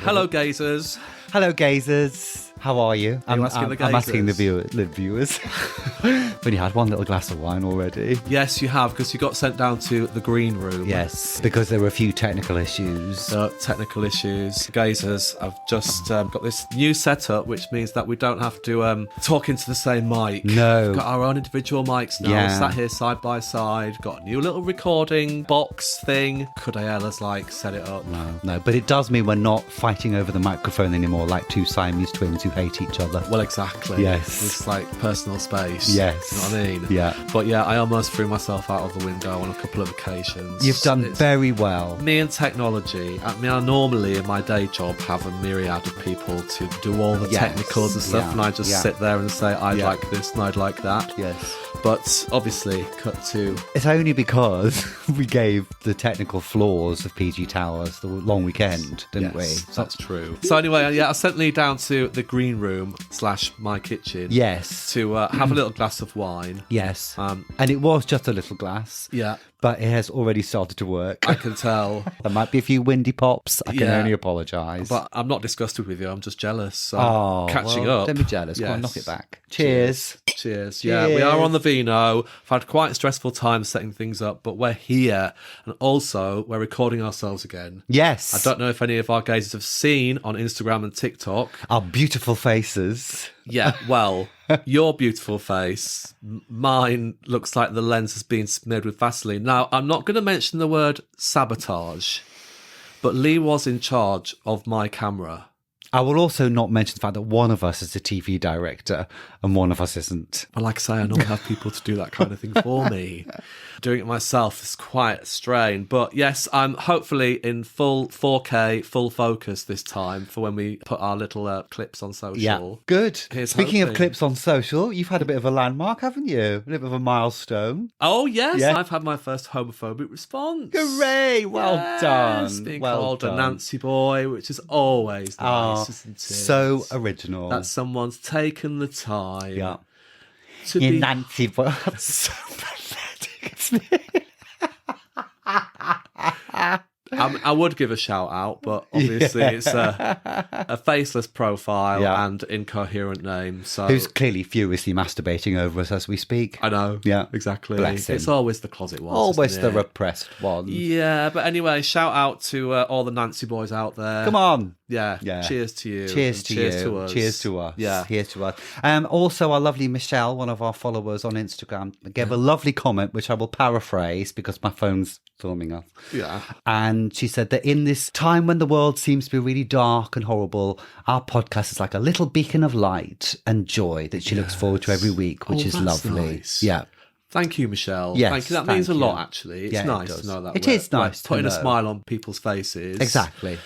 Hello, gazers. Hello, gazers. How are you? I'm asking the gazers. I'm asking the viewers. When you had one little glass of wine already. Yes, you have, because you got sent down to the green room. Yes, because there were a few technical issues. Gazers, I've just got this new setup, which means that we don't have to talk into the same mic. No. We've got our own individual mics now. Yeah. Sat here side by side. Got a new little recording box thing. Could I ella's set it up? No, but it does mean we're not fighting over the microphone anymore like two Siamese twins who hate each other. Well, exactly. Yes. It's like personal space. Yes. You know what I mean? Yeah. But yeah, I almost threw myself out of the window on a couple of occasions. You've done very well. Me and technology. I mean, I normally in my day job have a myriad of people to do all the technicals and stuff, and I just sit there and say, I'd like this and I'd like that. Yes. But obviously, cut to... It's only because we gave the technical flaws of PG Towers the long weekend, didn't we? That's true. So anyway, yeah, I sent Lee down to the green room / my kitchen. Yes. To have a little glass of wine. Yes. And it was just a little glass. Yeah. But it has already started to work. I can tell. There might be a few windy pops. I can only apologise. But I'm not disgusted with you. I'm just jealous. So catching up. Don't be jealous. Yes. Go on, knock it back. Cheers. Cheers. Yeah, we are on the vino. I've had quite a stressful time setting things up, but we're here. And also, we're recording ourselves again. Yes. I don't know if any of our gazers have seen on Instagram and TikTok. Our beautiful faces. Yeah, well, your beautiful face. Mine looks like the lens has been smeared with Vaseline. Now, I'm not going to mention the word sabotage, but Lee was in charge of my camera. I will also not mention the fact that one of us is a TV director and one of us isn't. But like I say, I normally have people to do that kind of thing for me. Doing it myself is quite a strain. But yes, I'm hopefully in full 4K, full focus this time for when we put our little clips on social. Yeah, good. Speaking of clips on social, you've had a bit of a landmark, haven't you? A bit of a milestone. Oh, yes. Yeah. I've had my first homophobic response. Hooray! Well done. Being called a Nancy boy, which is always nice. So original. That someone's taken the time. Yeah. To be Nancy boy. That's so pathetic, isn't it? I would give a shout out, but obviously it's a faceless profile and incoherent name. So who's clearly furiously masturbating over us as we speak. I know. Yeah, exactly. Bless him. It's always the closet ones. Always the repressed ones. Yeah, but anyway, shout out to all the Nancy boys out there. Come on. Yeah. Cheers to you. Cheers to you. To us. Cheers to us. Yeah. Cheers to us. Also, our lovely Michelle, one of our followers on Instagram, gave a lovely comment, which I will paraphrase because my phone's filming us. Yeah. And she said that in this time when the world seems to be really dark and horrible, our podcast is like a little beacon of light and joy that she looks forward to every week, which is lovely. Nice. Yeah. Thank you, Michelle. Yes, thank you. That means a lot, actually. It's nice to know that. It is nice to putting a know. smile on people's faces. Exactly.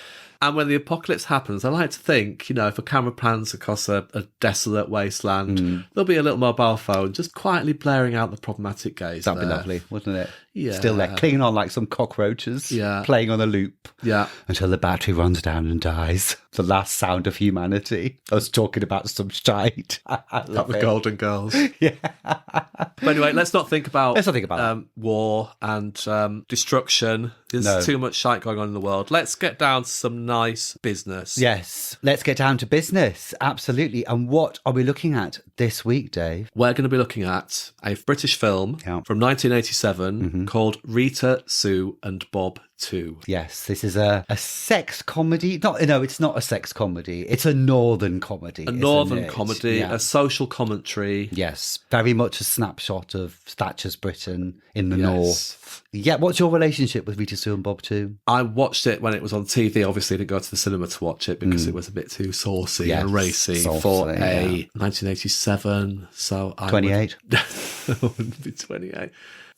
And when the apocalypse happens, I like to think, if a camera pans across a desolate wasteland, there'll be a little mobile phone just quietly blaring out the problematic gaze. That'd be lovely, wouldn't it? Yeah. Still there, clinging on like some cockroaches, playing on a loop. Yeah. Until the battery runs down and dies. The last sound of humanity. I was talking about some shite. That was Golden Girls. Yeah. But anyway, let's not think about war and destruction. There's too much shite going on in the world. Let's get down to some nice business. Yes, let's get down to business. Absolutely. And what are we looking at this week, Dave? We're going to be looking at a British film from 1987 called Rita, Sue and Bob 2. Yes, this is a sex comedy. No, it's not a sex comedy. It's a northern comedy. A northern comedy, a social commentary. Yes, very much a snapshot of Thatcher's Britain in the north. Yeah, what's your relationship with Rita, Sue and Bob 2? I watched it when it was on TV. Obviously, I didn't go to the cinema to watch it because it was a bit too saucy and racy for a 1987. So 28? I wouldn't be 28.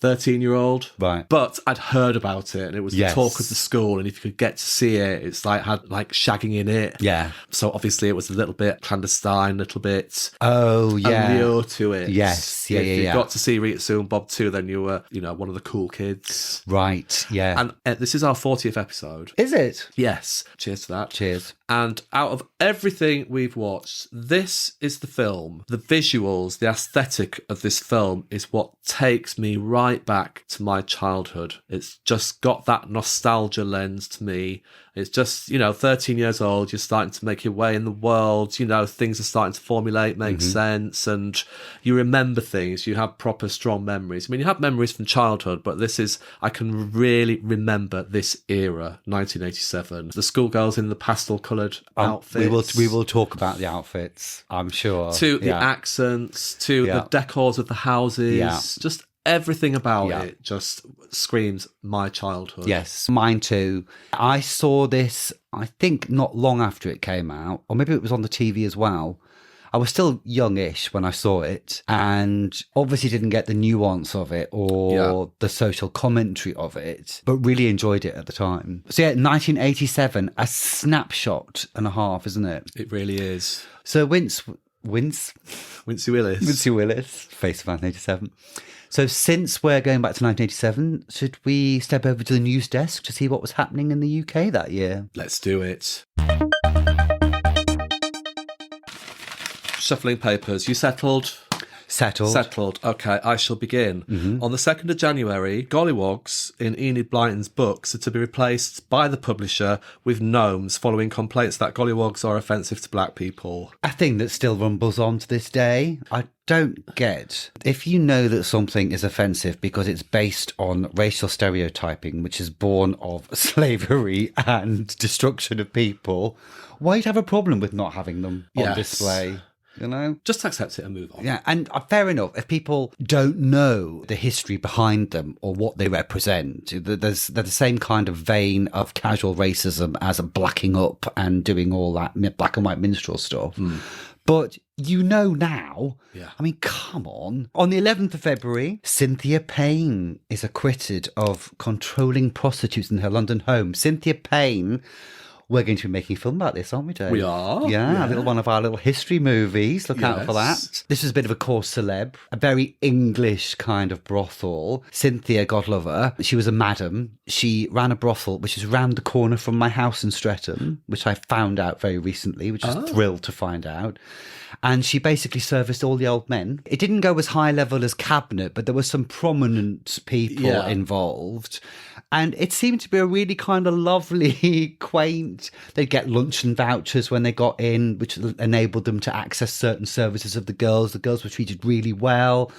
13-year-old. Right. But I'd heard about it and it was the talk of the school, and if you could get to see it, it's had shagging in it. Yeah. So obviously it was a little bit clandestine, a little bit allure to it. Yes. Yeah, if you got to see Rita, Sue and Bob 2, then you were, one of the cool kids. Right, yeah. And this is our 40th episode. Is it? Yes. Cheers to that. Cheers. And out of everything we've watched, this is the film. The visuals, the aesthetic of this film is what takes me right right back to my childhood. It's just got that nostalgia lens to me. It's just, 13 years old, you're starting to make your way in the world, things are starting to formulate, make sense, and you remember things. You have proper strong memories. I mean, you have memories from childhood, but I can really remember this era, 1987. The schoolgirls in the pastel-coloured outfits. We will talk about the outfits, I'm sure. To the accents, to the decors of the houses, just everything about it just screams my childhood. Yes, mine too. I saw this, I think, not long after it came out, or maybe it was on the TV as well. I was still youngish when I saw it, and obviously didn't get the nuance of it or the social commentary of it, but really enjoyed it at the time. So 1987, a snapshot and a half, isn't it? It really is. So Wincy Willis, face of 1987. So since we're going back to 1987, should we step over to the news desk to see what was happening in the UK that year? Let's do it. Shuffling papers. You settled? Settled. Okay, I shall begin. On the 2nd of January, gollywogs in Enid Blyton's books are to be replaced by the publisher with gnomes following complaints that gollywogs are offensive to black people. A thing that still rumbles on to this day. I don't get, if you know that something is offensive because it's based on racial stereotyping, which is born of slavery and destruction of people, why'd have a problem with not having them on display? Just accept it and move on. Yeah, and fair enough. If people don't know the history behind them or what they represent, they're the same kind of vein of casual racism as blacking up and doing all that black and white minstrel stuff. But now, I mean, come on. On the 11th of February, Cynthia Payne is acquitted of controlling prostitutes in her London home. Cynthia Payne... We're going to be making a film about this, aren't we, Dave? We are. Yeah, a little one of our little history movies. Look out for that. This is a bit of a cause celeb, a very English kind of brothel. Cynthia, God love her, she was a madam. She ran a brothel, which is round the corner from my house in Streatham, which I found out very recently, which is thrilled to find out. And she basically serviced all the old men. It didn't go as high level as cabinet, but there were some prominent people involved. And it seemed to be a really kind of lovely, quaint... They'd get luncheon vouchers when they got in, which enabled them to access certain services of the girls. The girls were treated really well.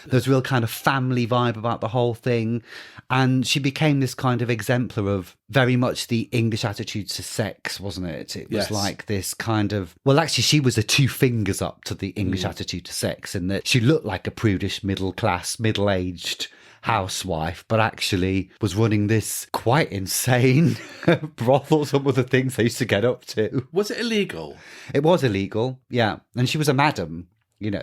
There was a real kind of family vibe about the whole thing. And she became this kind of exemplar of very much the English attitude to sex, wasn't it? It was like this kind of... Well, actually, she was a two fingers up to the English attitude to sex, in that she looked like a prudish, middle-class, middle-aged housewife, but actually was running this quite insane brothel, some of the things they used to get up to. Was it illegal? It was illegal, yeah. And she was a madam,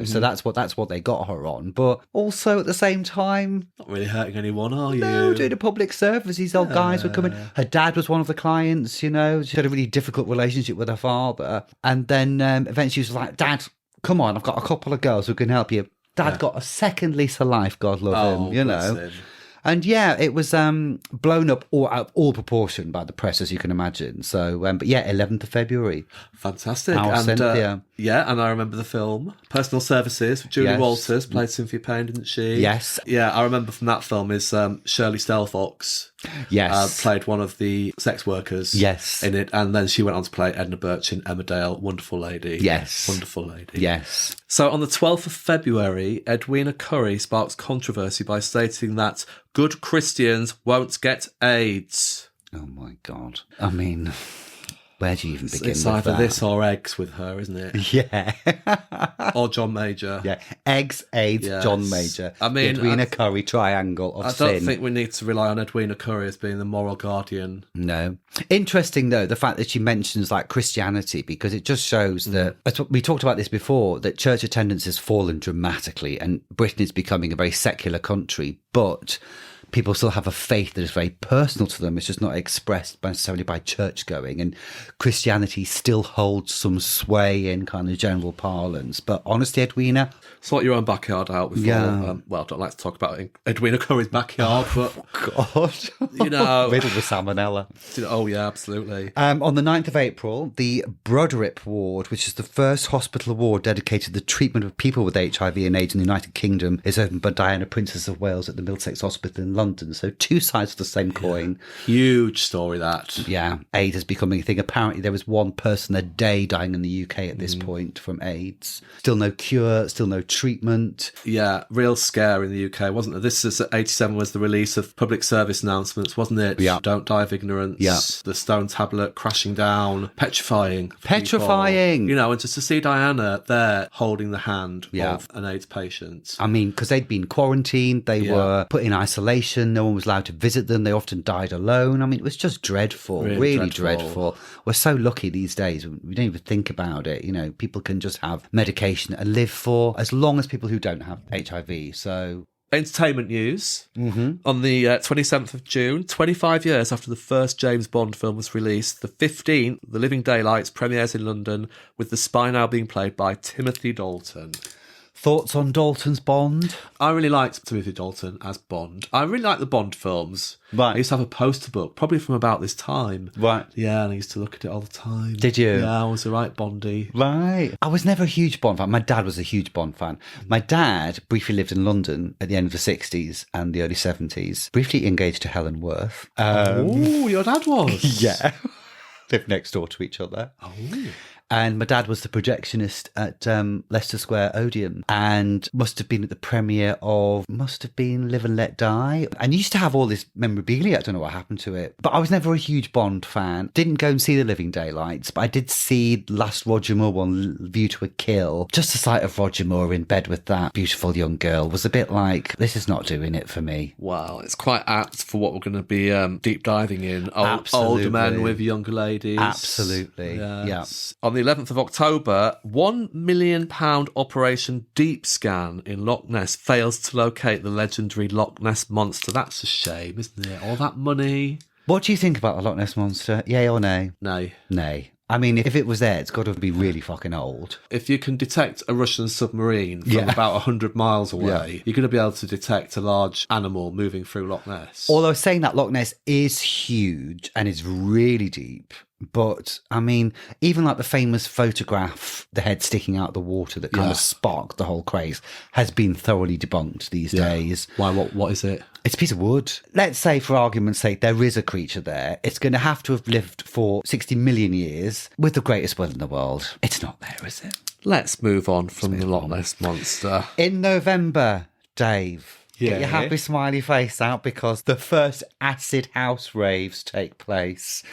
so that's what they got her on. But also at the same time... Not really hurting anyone, are you? No, doing a public service. These old guys were coming. Her dad was one of the clients, She had a really difficult relationship with her father. And then eventually she was like, Dad, come on, I've got a couple of girls who can help you. Dad got a second lease of life, God love him, Him. And it was blown up out of all proportion by the press, as you can imagine. So, but 11th of February. Fantastic. Our Cynthia. And I remember the film. Personal Services. Julie Walters played Cynthia Payne, didn't she? Yes. Yeah, I remember from that film is Shirley Stelfox. Yes. Played one of the sex workers in it. And then she went on to play Edna Birch in Emmerdale. Wonderful lady. Yes. Wonderful lady. Yes. So on the 12th of February, Edwina Currie sparks controversy by stating that good Christians won't get AIDS. Oh my God. I mean, where do you even begin It's with either that? this or eggs with her, isn't it? Yeah. Or John Major. Yeah. Eggs, AIDS, John Major. I mean, Edwina Currie triangle of sin. I don't think we need to rely on Edwina Currie as being the moral guardian. No. Interesting, though, the fact that she mentions Christianity, because it just shows that, we talked about this before, that church attendance has fallen dramatically and Britain is becoming a very secular country. But people still have a faith that is very personal to them. It's just not expressed necessarily by church going. And Christianity still holds some sway in kind of general parlance. But honestly, Edwina... Sort your own backyard out before... Yeah. Well, I don't like to talk about Edwina Curry's backyard, but... God. You know... Riddled with salmonella. Oh, yeah, absolutely. On the 9th of April, the Broderick Ward, which is the first hospital ward dedicated to the treatment of people with HIV and AIDS in the United Kingdom, is opened by Diana, Princess of Wales at the Middlesex Hospital in London. So two sides of the same coin. Huge story, that. Yeah, AIDS is becoming a thing. Apparently there was one person a day dying in the UK at this point from AIDS. Still no cure, still no treatment. Yeah, real scare in the UK, wasn't it? This is 87 was the release of public service announcements, wasn't it? Yeah. Don't die of ignorance. Yeah. The stone tablet crashing down. Petrifying. for Petrifying. people. You know, and just to see Diana there holding the hand Yeah. of an AIDS patient. I mean, because they'd been quarantined, they were put in isolation, no one was allowed to visit them, they often died alone. I mean, it was just dreadful, really dreadful. We're so lucky these days, we don't even think about it. You know, people can just have medication and live for as long as people who don't have HIV. So... Entertainment news. On the 27th of June, 25 years after the first James Bond film was released, the 15th, The Living Daylights, premieres in London, with The Spy now being played by Timothy Dalton. Thoughts on Dalton's Bond? I really liked Timothy Dalton as Bond. I really like the Bond films. Right. I used to have a poster book, probably from about this time. Right. Yeah, and I used to look at it all the time. Did you? Yeah, I was a right Bondy. Right. I was never a huge Bond fan. My dad was a huge Bond fan. My dad briefly lived in London at the end of the 60s and the early 70s. Briefly engaged to Helen Worth. Oh, your dad was? Yeah. Lived next door to each other. Oh. And my dad was the projectionist at Leicester Square Odeon and must have been at the premiere of, Live and Let Die. And used to have all this memorabilia. I don't know what happened to it. But I was never a huge Bond fan. Didn't go and see The Living Daylights, but I did see the last Roger Moore one, View to a Kill. Just the sight of Roger Moore in bed with that beautiful young girl was a bit like, this is not doing it for me. Well, it's quite apt for what we're going to be deep diving in. Absolutely. Older men with younger ladies. Absolutely. Yes. Yeah. On the 11th of October, £1 million Operation Deep Scan in Loch Ness fails to locate the legendary Loch Ness Monster. That's a shame, isn't it? All that money. What do you think about the Loch Ness Monster? Yay or nay? Nay. Nay. I mean, if it was there, it's got to be really fucking old. If you can detect a Russian submarine from about 100 miles away, you're going to be able to detect a large animal moving through Loch Ness. Although saying that, Loch Ness is huge and is really deep. But, I mean, even like the famous photograph, the head sticking out of the water that kind of sparked the whole craze, has been thoroughly debunked these days. Why? What is it? It's a piece of wood. Let's say, for argument's sake, there is a creature there. It's going to have to have lived for 60 million years with the greatest will in the world. It's not there, is it? Let's move on from the Loch Ness Monster. In November, Dave... Get your happy smiley face out because the first acid house raves take place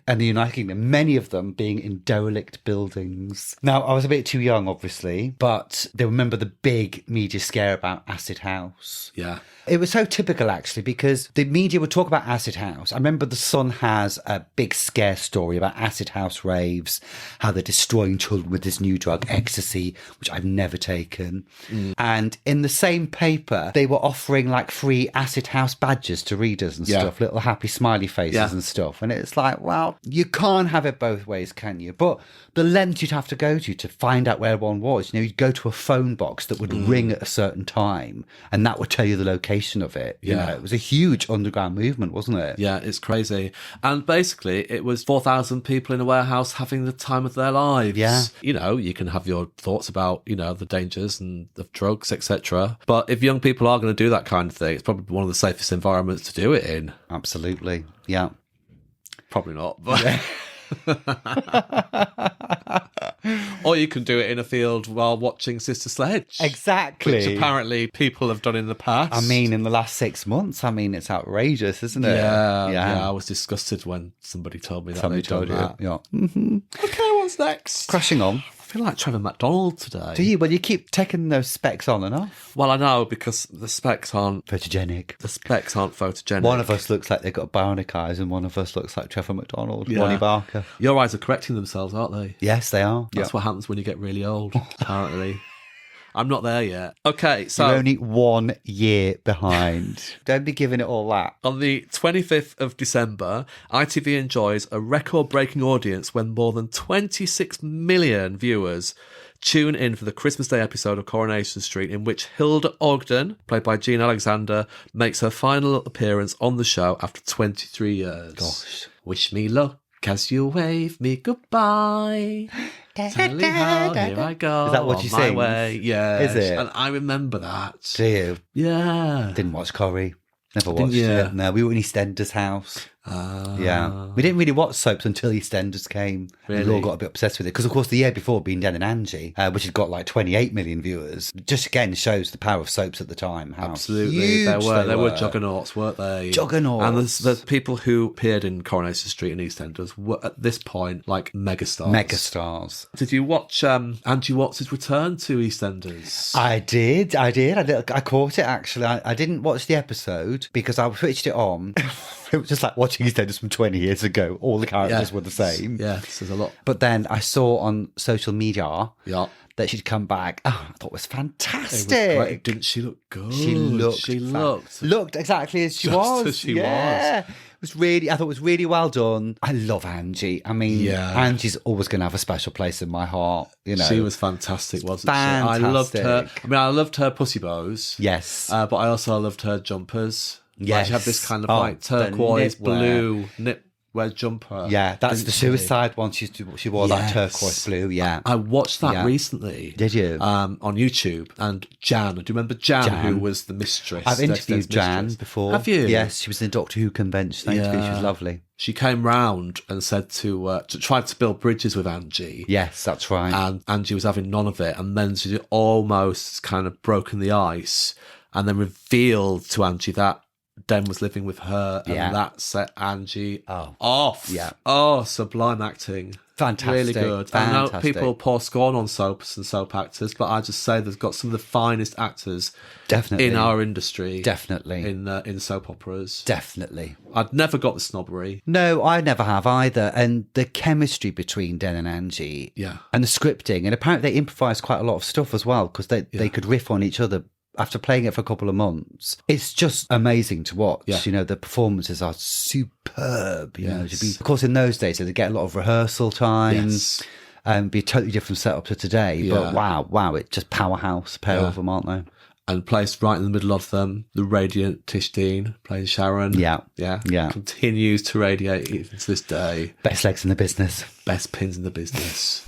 in the United Kingdom, many of them being in derelict buildings. Now, I was a bit too young, obviously, but they remember the big media scare about acid house. Yeah. It was so typical, actually, because the media would talk about acid house. I remember The Sun has a big scare story about acid house raves, how they're destroying children with this new drug, ecstasy, which I've never taken. And in the same paper, they were offering like free acid house badges to readers and stuff, little happy smiley faces and stuff. And it's like, well, you can't have it both ways, can you? But the length you'd have to go to find out where one was, you know, you'd go to a phone box that would ring at a certain time and that would tell you the location of it. You know, it was a huge underground movement, wasn't it? Yeah, it's crazy. And basically, it was 4,000 people in a warehouse having the time of their lives. Yeah. You know, you can have your thoughts about, you know, the dangers and the drugs, etc. But if young people are going to do that kind of thing, it's probably one of the safest environments to do it in. Absolutely. Yeah. Probably not, but... Or you can do it in a field while watching Sister Sledge. Exactly. Which apparently people have done in the past. I mean, in the last 6 months, I mean, it's outrageous, isn't it? Yeah. I was disgusted when somebody told me that Somebody they'd done told that. you. Yeah. Okay, what's next? Crashing on. I feel like Trevor McDonald today. Do you? Well, you keep taking those specs on and off. Well, I know, because the specs aren't... Photogenic. The specs aren't photogenic. One of us looks like they've got bionic eyes and one of us looks like Trevor McDonald, Ronnie Barker. Your eyes are correcting themselves, aren't they? Yes, they are. That's what happens when you get really old, apparently. I'm not there yet. Okay, so You're only 1 year behind. Don't be giving it all that. on the 25th of December, ITV enjoys a record-breaking audience when more than 26 million viewers tune in for the Christmas Day episode of Coronation Street, in which Hilda Ogden, played by Jean Alexander, makes her final appearance on the show after 23 years. Gosh. Wish me luck as you wave me goodbye. Tally ho, here I go. Is that what on you my sing? way. Yeah. Is it? And I remember that. Do you? Yeah. Didn't watch Corrie. Never watched you? it. No, we were in EastEnders' house. Yeah. We didn't really watch soaps until EastEnders came. Really? We all got a bit obsessed with it. Because, of course, the year before being Den and Angie, which had got like 28 million viewers, just again shows the power of soaps at the time. How Absolutely. huge They were juggernauts, weren't they? Juggernauts. And the people who appeared in Coronation Street and EastEnders were, at this point, like megastars. Megastars. Did you watch Angie Watts' return to EastEnders? I did. I caught it, actually. I didn't watch the episode because I switched it on. It was just like watching EastEnders from 20 years ago. All the characters were the same. Yes, there's a lot. But then I saw on social media Yeah. that she'd come back. Oh, I thought it was fantastic. It was great. Didn't she look good? She looked exactly as she Just was. as she was. It was really, I thought it was really well done. I love Angie. I mean, Angie's always going to have a special place in my heart. You know, she was fantastic, wasn't fantastic. she? I loved her. I mean, I loved her pussy bows. Yes, but I also loved her jumpers. Yes, like, she had this kind of like turquoise blue knitwear jumper. Yeah, that's the Suicide one. She wore that turquoise blue. Yeah, I watched that recently. Did you? On YouTube. And Jan, do you remember Jan? Who was the mistress? I've interviewed Jan before. Have you? Yes, she was in the Doctor Who convention. She was lovely. She came round and said to try to build bridges with Angie. Yes, that's right. And Angie was having none of it. And then she almost kind of broken the ice and then revealed to Angie that Den was living with her, and that set Angie off. Yeah. Oh, sublime acting. Fantastic. Really good. Fantastic. I know people pour scorn on soaps and soap actors, but I just say they've got some of the finest actors in our industry. Definitely. In soap operas. Definitely. I'd never got the snobbery. No, I never have either. And the chemistry between Den and Angie. Yeah. And the scripting. And apparently they improvised quite a lot of stuff as well, because they could riff on each other. After playing it for a couple of months, it's just amazing to watch. Yeah. You know, the performances are superb. You know, of course, in those days, they get a lot of rehearsal time and be a totally different setup to today. Yeah. But wow, it's just powerhouse, pair of them, aren't they? And placed right in the middle of them, the radiant Tish Dean playing Sharon. Yeah. Continues to radiate even to this day. Best legs in the business. Best pins in the business.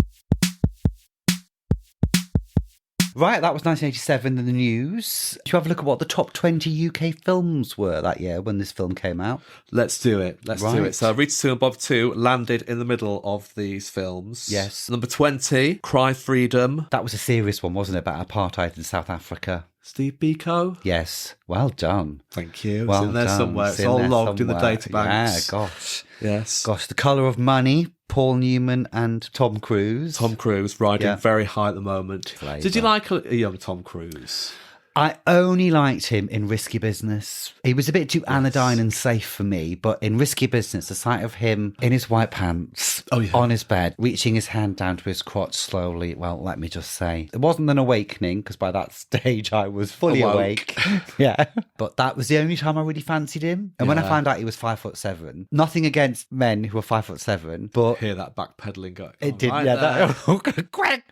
Right, that was 1987 in the news. Should you have a look at what the top 20 UK films were that year when this film came out? Let's do it. Let's do it. So Rita 2 and Bob 2 landed in the middle of these films. Yes. Number 20, Cry Freedom. That was a serious one, wasn't it, about apartheid in South Africa? Steve Biko. Yes. Well done. Thank you. Well it's in there done. somewhere. It's all logged in the databanks. Yeah, gosh. Yes. Gosh, The Colour of Money, Paul Newman and Tom Cruise. Tom Cruise riding very high at the moment. Flavour. Did you like a young Tom Cruise? I only liked him in Risky Business. He was a bit too anodyne and safe for me, but in Risky Business, the sight of him in his white pants on his bed, reaching his hand down to his crotch slowly, well, let me just say, it wasn't an awakening, because by that stage I was fully awake. Yeah. But that was the only time I really fancied him. And when I found out he was 5'7", nothing against men who are 5'7", but... Hear that backpedaling go. It did, right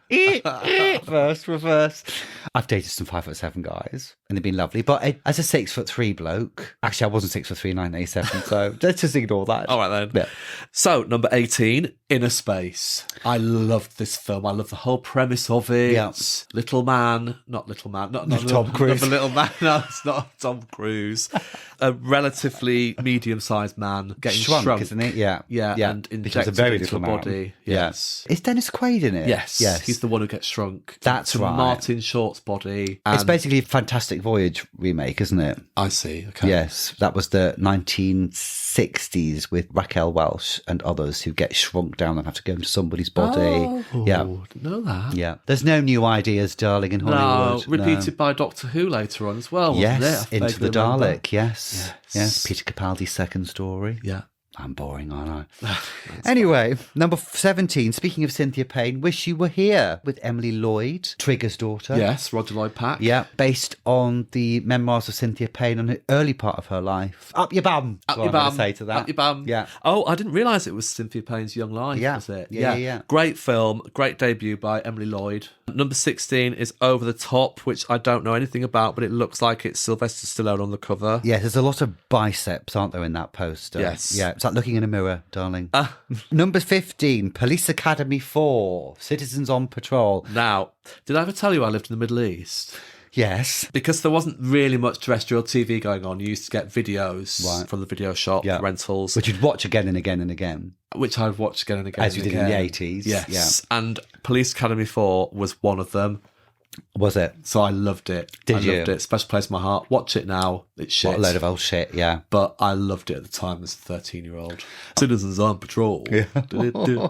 Reverse. I've dated some 5'7" guys, and they've been lovely. But as a 6'3" bloke, actually, I wasn't 6'3" in 1987, so let's just ignore that. All right then. Yeah. So number 18, Inner Space. I loved this film. I love the whole premise of it. Yeah. Not Tom Cruise. The little man. No, it's not Tom Cruise. A relatively medium-sized man getting shrunk, isn't it? Yeah. And injected into a body. Yes. Is Dennis Quaid in it? Yes. He's the one who gets shrunk. That's right. Martin Short's body. It's basically a Fantastic Voyage remake, isn't it? I see. Okay. Yes, that was the 1960s with Raquel Welch and others who get shrunk down and have to go into somebody's body. Oh, yeah. Didn't know that. Yeah. There's no new ideas, darling, in Hollywood. Repeated by Doctor Who later on as well, wasn't yes, it? Into the Dalek, yes. Yes, Peter Capaldi's second story. Yeah. I'm boring, aren't I? Anyway, number 17, speaking of Cynthia Payne, Wish You Were Here with Emily Lloyd, Trigger's daughter. Yes, Roger Lloyd Pack. Yeah, based on the memoirs of Cynthia Payne and the early part of her life. Up your bum. Up your bum. Say to that. Up your bum. Yeah. Oh, I didn't realise it was Cynthia Payne's young life, was it? Yeah. Great film, great debut by Emily Lloyd. Number 16 is Over the Top, which I don't know anything about, but it looks like it's Sylvester Stallone on the cover. Yeah, there's a lot of biceps, aren't there, in that poster? Yes. Yeah, it's like looking in a mirror, darling. Number 15, Police Academy 4, Citizens on Patrol. Now, did I ever tell you I lived in the Middle East? Yes. Because there wasn't really much terrestrial TV going on. You used to get videos from the video shop, rentals. Which you'd watch again and again and again. Which I'd watch again and again. As you did in the 80s. Yes. Yeah. And Police Academy 4 was one of them. Was it? So I loved it. Did I you? loved it. Special place in my heart. Watch it now. It's shit. What a load of old shit, yeah. But I loved it at the time as a 13-year-old. Citizens on Patrol. Yeah.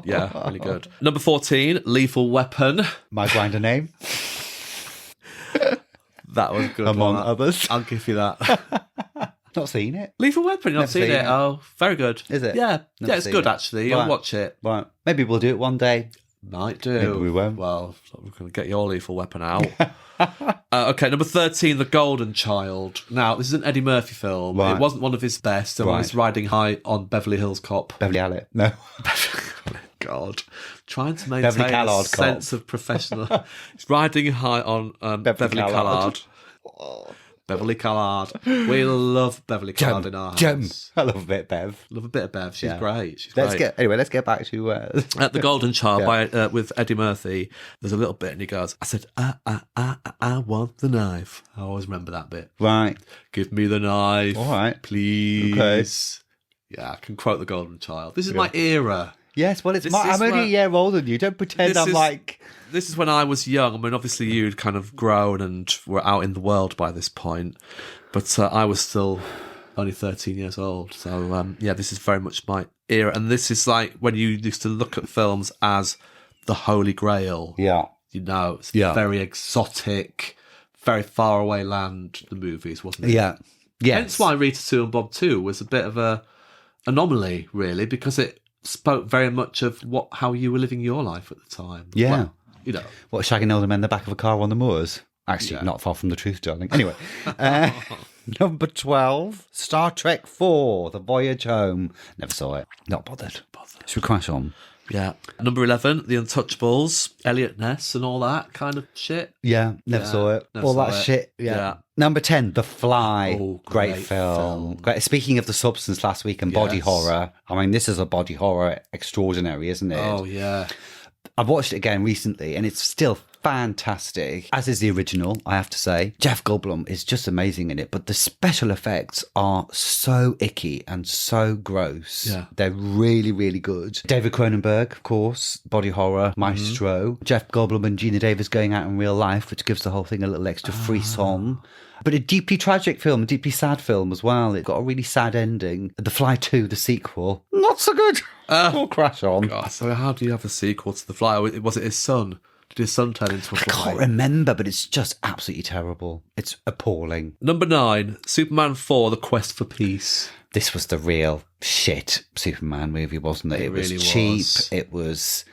Yeah, really good. Number 14, Lethal Weapon. My grinder name. That was good. Among others. I'll give you that. Not seen it. Lethal Weapon, you've not seen it? Oh, very good. Is it? Yeah. Never It's seen good, it. actually. You'll watch it. Right. Maybe we'll do it one day. Might do. Maybe we won't. Well, we're going to get your Lethal Weapon out. Okay, number 13, The Golden Child. Now, this is an Eddie Murphy film. Right. It wasn't one of his best. It was riding high on Beverly Hills Cop. Beverly Allen. No. God. Trying to maintain a Callard sense of professional. It's riding high on Beverly Callard. Beverly Callard. We love Beverly Callard in our house. I love a bit of Bev. Love a bit of Bev. She's great. She's great. Let's get back to The Golden Child by with Eddie Murphy. There's a little bit and he goes, I said, I want the knife. I always remember that bit. Right. Give me the knife. All right. Please. Okay. Yeah, I can quote The Golden Child. This is my era. Yes, well, I'm only a year older than you. Don't pretend I'm like... This is when I was young. I mean, obviously you'd kind of grown and were out in the world by this point. But I was still only 13 years old. So, this is very much my era. And this is like when you used to look at films as the Holy Grail. Yeah. You know, it's very exotic, very far away land, the movies, wasn't it? Yeah. Yes. Hence why Rita 2 and Bob 2 was a bit of a anomaly, really, because it spoke very much of how you were living your life at the time. Yeah. Well, you know. What, shagging older men in the back of a car on the moors? Actually, not far from the truth, darling. Anyway, number 12, Star Trek 4, The Voyage Home. Never saw it. Not bothered. Should we crash on? Yeah. Number 11, The Untouchables, Elliot Ness and all that kind of shit. Yeah, never saw it. All that shit. Yeah. Number 10, The Fly. Oh, great film. Great. Speaking of The Substance last week and body horror, I mean, this is a body horror extraordinary, isn't it? Oh, yeah. I've watched it again recently and it's still fantastic, as is the original, I have to say. Jeff Goldblum is just amazing in it, but the special effects are so icky and so gross. Yeah. They're really, really good. David Cronenberg, of course, body horror, maestro. Jeff Goldblum and Gina Davis going out in real life, which gives the whole thing a little extra frisson. But a deeply tragic film, a deeply sad film as well. It got a really sad ending. The Fly 2, the sequel, not so good. We'll crash on. God, so how do you have a sequel to The Fly? Was it his son? Did his son turn into a fly? I can't remember, but it's just absolutely terrible. It's appalling. Number 9, Superman 4, The Quest for Peace. This was the real shit Superman movie, wasn't it? It was really cheap. was.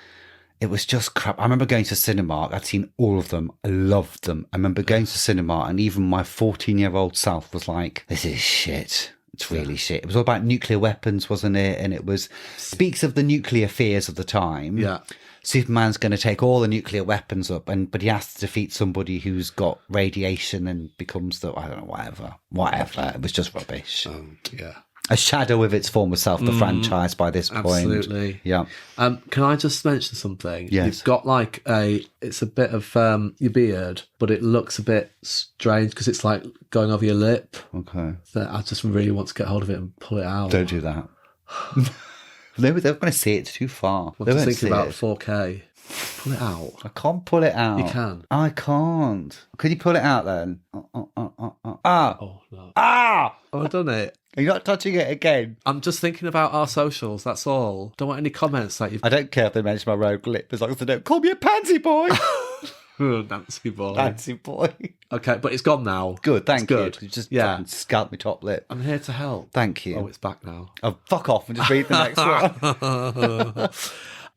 It was just crap. I remember going to cinema. I'd seen all of them. I loved them. I remember going to cinema and even my 14-year-old self was like, this is shit. It's really shit. It was all about nuclear weapons, wasn't it? And it speaks of the nuclear fears of the time. Yeah. Superman's going to take all the nuclear weapons up, but he has to defeat somebody who's got radiation and becomes I don't know, whatever. It was just rubbish. Yeah. A shadow of its former self, the franchise by this point. Absolutely. Yeah. Can I just mention something? Yes. You've got like it's a bit of your beard, but it looks a bit strange because it's like going over your lip. Okay. So I just really want to get hold of it and pull it out. Don't do that. They're going to see it too far. I'm just thinking about 4K. Pull it out. I can't pull it out. You can. I can't. Could you pull it out then? Ah. Oh, no. Ah! Oh, I've done it. Are you not touching it again? I'm just thinking about our socials, that's all. Don't want any comments like you've... I don't care if they mention my rogue lip as long as they don't call me a pansy boy. Nancy boy. Nancy boy. Okay, but it's gone now. Good, thank you. Good. You just Yeah. scalped me top lip. I'm here to help. Thank you. Oh, it's back now. Oh, fuck off and just read the next one.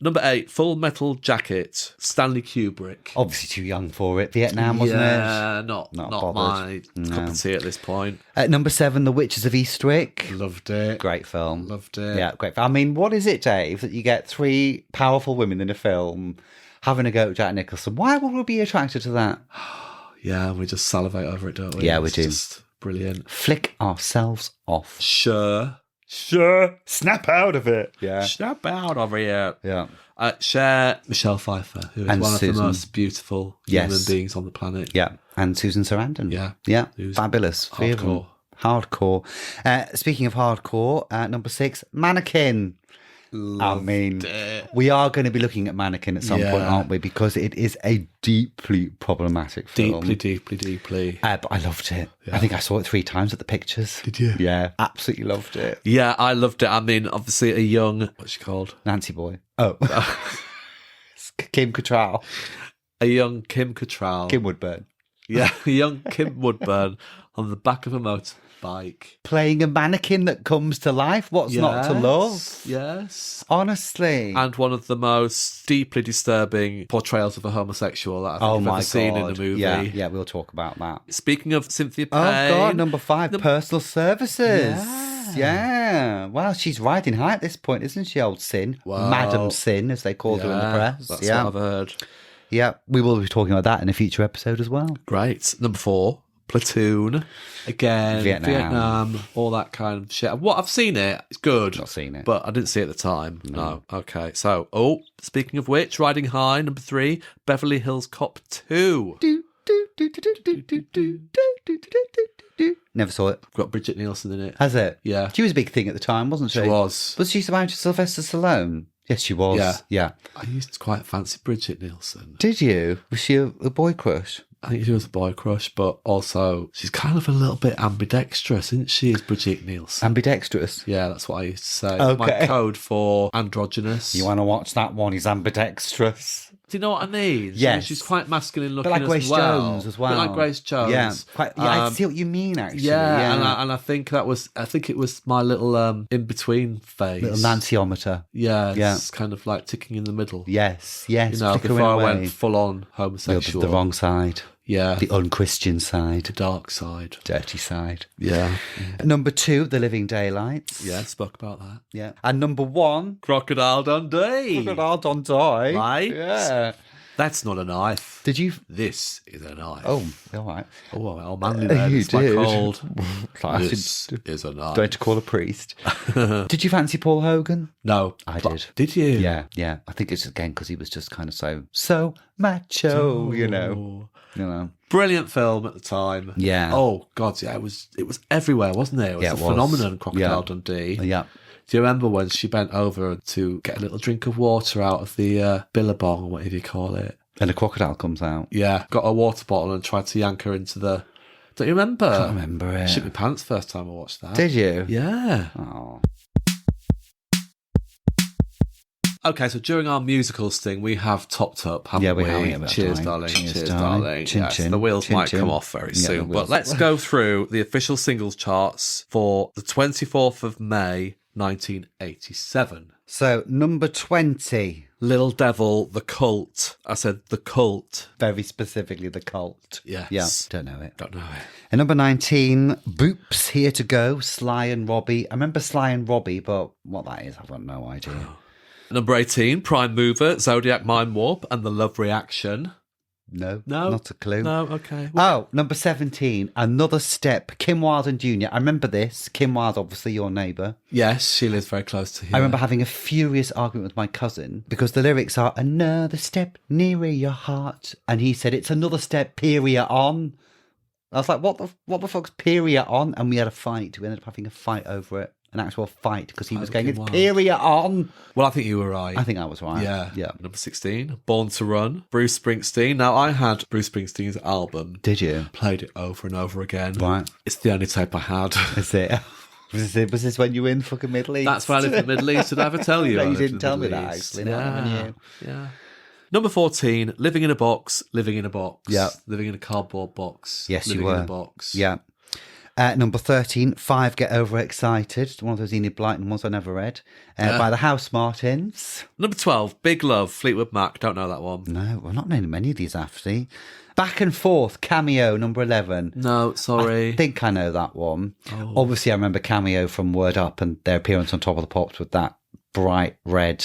Number 8, Full Metal Jacket, Stanley Kubrick. Obviously too young for it. Vietnam, wasn't it? Yeah, not bothered. my cup of tea at this point. At number 7, The Witches of Eastwick. Loved it. Great film. Loved it. Yeah, great film. I mean, what is it, Dave, that you get 3 powerful women in a film having a go at Jack Nicholson? Why would we be attracted to that? Yeah, we just salivate over it, don't we? Yeah, we It's do. Just brilliant. Flick ourselves off. Sure. Snap out of it. Yeah. Snap out of here. Yeah. Share Michelle Pfeiffer, who is And one of Susan. the most beautiful human beings on the planet. Yeah. And Susan Sarandon. Yeah. Yeah. Who's Fabulous. Three of them. hardcore. Hardcore. Speaking of hardcore, number 6, Mannequin. I mean, we are going to be looking at Mannequin at some point, aren't we? Because it is a deeply problematic film. Deeply. But I loved it. Yeah. I think I saw it 3 times at the pictures. Did you? Yeah, absolutely loved it. Yeah, I loved it. I mean, obviously a young, what's she called? Nancy Boy. Oh. Kim Cattrall. A young Kim Cattrall. Kim Woodburn. Yeah, a young Kim Woodburn on the back of a motorbike. Playing a mannequin that comes to life. What's not to love? Yes. Honestly. And one of the most deeply disturbing portrayals of a homosexual that I've ever seen in a movie. Yeah, we'll talk about that. Speaking of Cynthia Payne. Oh, God, number 5, Personal Services. Yeah. Well, she's riding high at this point, isn't she, old Sin? Wow. Madam Sin, as they called her in the press. That's what I've heard. Yeah, we will be talking about that in a future episode as well. Great. Number 4, Platoon. Again, Vietnam, all that kind of shit. I've seen it. It's good. Not seen it. But I didn't see it at the time. No. Okay. So, speaking of which, Riding High, number 3, Beverly Hills Cop 2. Never saw it. Got Bridget Nielsen in it. Has it? Yeah. She was a big thing at the time, wasn't she? She was. Was she married to Sylvester Stallone? Yes, she was. Yeah. I used to quite fancy Bridget Nielsen. Did you? Was she a boy crush? I think she was a boy crush, but also she's kind of a little bit ambidextrous, isn't she, as Bridget Nielsen? Ambidextrous? Yeah, that's what I used to say. Okay. My code for androgynous. You want to watch that one? He's ambidextrous. Do you know what I mean? Yes. She's quite masculine looking But like Grace as well. Jones as well. Bit like Grace Jones. Yeah, I see what you mean, actually. Yeah. And I think it was my little in-between phase. Little Nancyometer. Yeah, Yeah. it's kind of like ticking in the middle. Yes. You know, flickering before I away. went full-on homosexual. The wrong side. Yeah. The unchristian side. The dark side. Dirty side. Yeah. Number 2, The Living Daylights. Yeah, spoke about that. Yeah. And number 1, Crocodile Dundee. Crocodile Dundee. Right? Yeah. That's not a knife. Did you? This is a knife. Oh, all right. Oh, how manly that You is. My did. cold. I This is a knife. Going to call a priest. Did you fancy Paul Hogan? No. I did. Did you? Yeah. I think it's again because he was just kind of so macho, you know. Brilliant film at the time. Yeah. Oh God, yeah. It was everywhere, wasn't it? It was a phenomenon. Crocodile Dundee. Yeah. Do you remember when she bent over to get a little drink of water out of the billabong, or whatever you call it? And a crocodile comes out. Yeah, got a water bottle and tried to yank her into the... Don't you remember? I can't remember it. Shit my pants first time I watched that. Did you? Yeah. Oh. Okay, so during our musical sting, we have topped up, haven't we? Yeah, we have. Cheers, darling. Cheers, darling. Chin, Yes, chin. the wheels Chin, might chin. come off very Yeah, soon. the But wheels. let's go through the official singles charts for the 24th of May, 1987. So, number 20. Little Devil, The Cult. I said The Cult. Very specifically, The Cult. Yes. Yeah, don't know it. Don't know it. And number 19, Boops, Here to Go, Sly and Robbie. I remember Sly and Robbie, but what that is, I've got no idea. Number 18, Prime Mover, Zodiac Mind Warp, and The Love Reaction. No, No. not a clue. No, okay. Oh, number 17, Another Step, Kim Wilde and Jr. I remember this. Kim Wilde, obviously your neighbour. Yes, she lives very close to here. I remember having a furious argument with my cousin because the lyrics are another step nearer your heart. And he said, it's another step period on. I was like, what the fuck's period on? And we had a fight. We ended up having a fight over it. An actual fight because he was going, it's Wilde. period on. Well, I think you were right. I think I was right. Yeah. Number 16, Born to Run, Bruce Springsteen. Now, I had Bruce Springsteen's album. Did you? Played it over and over again. Right. It's the only tape I had. Is it? Was this when you were in fucking Middle East? That's when I lived in the Middle East. Did I ever tell you? No, I you lived in didn't the tell me Middle that, East? actually. No, I never knew. Yeah. Number 14, living in a box, living in a box. Yeah. Living in a cardboard box. Yes, living you were. in a box. Yeah. Number 13, 5 Get Overexcited. One of those Enid Blyton ones I never read. By the House Martins. Number 12, Big Love, Fleetwood Mac. Don't know that one. No, we're not naming many of these, actually. Back and Forth, Cameo, number 11. No, sorry. I think I know that one. Obviously, I remember Cameo from Word Up and their appearance on Top of the Pops with that bright red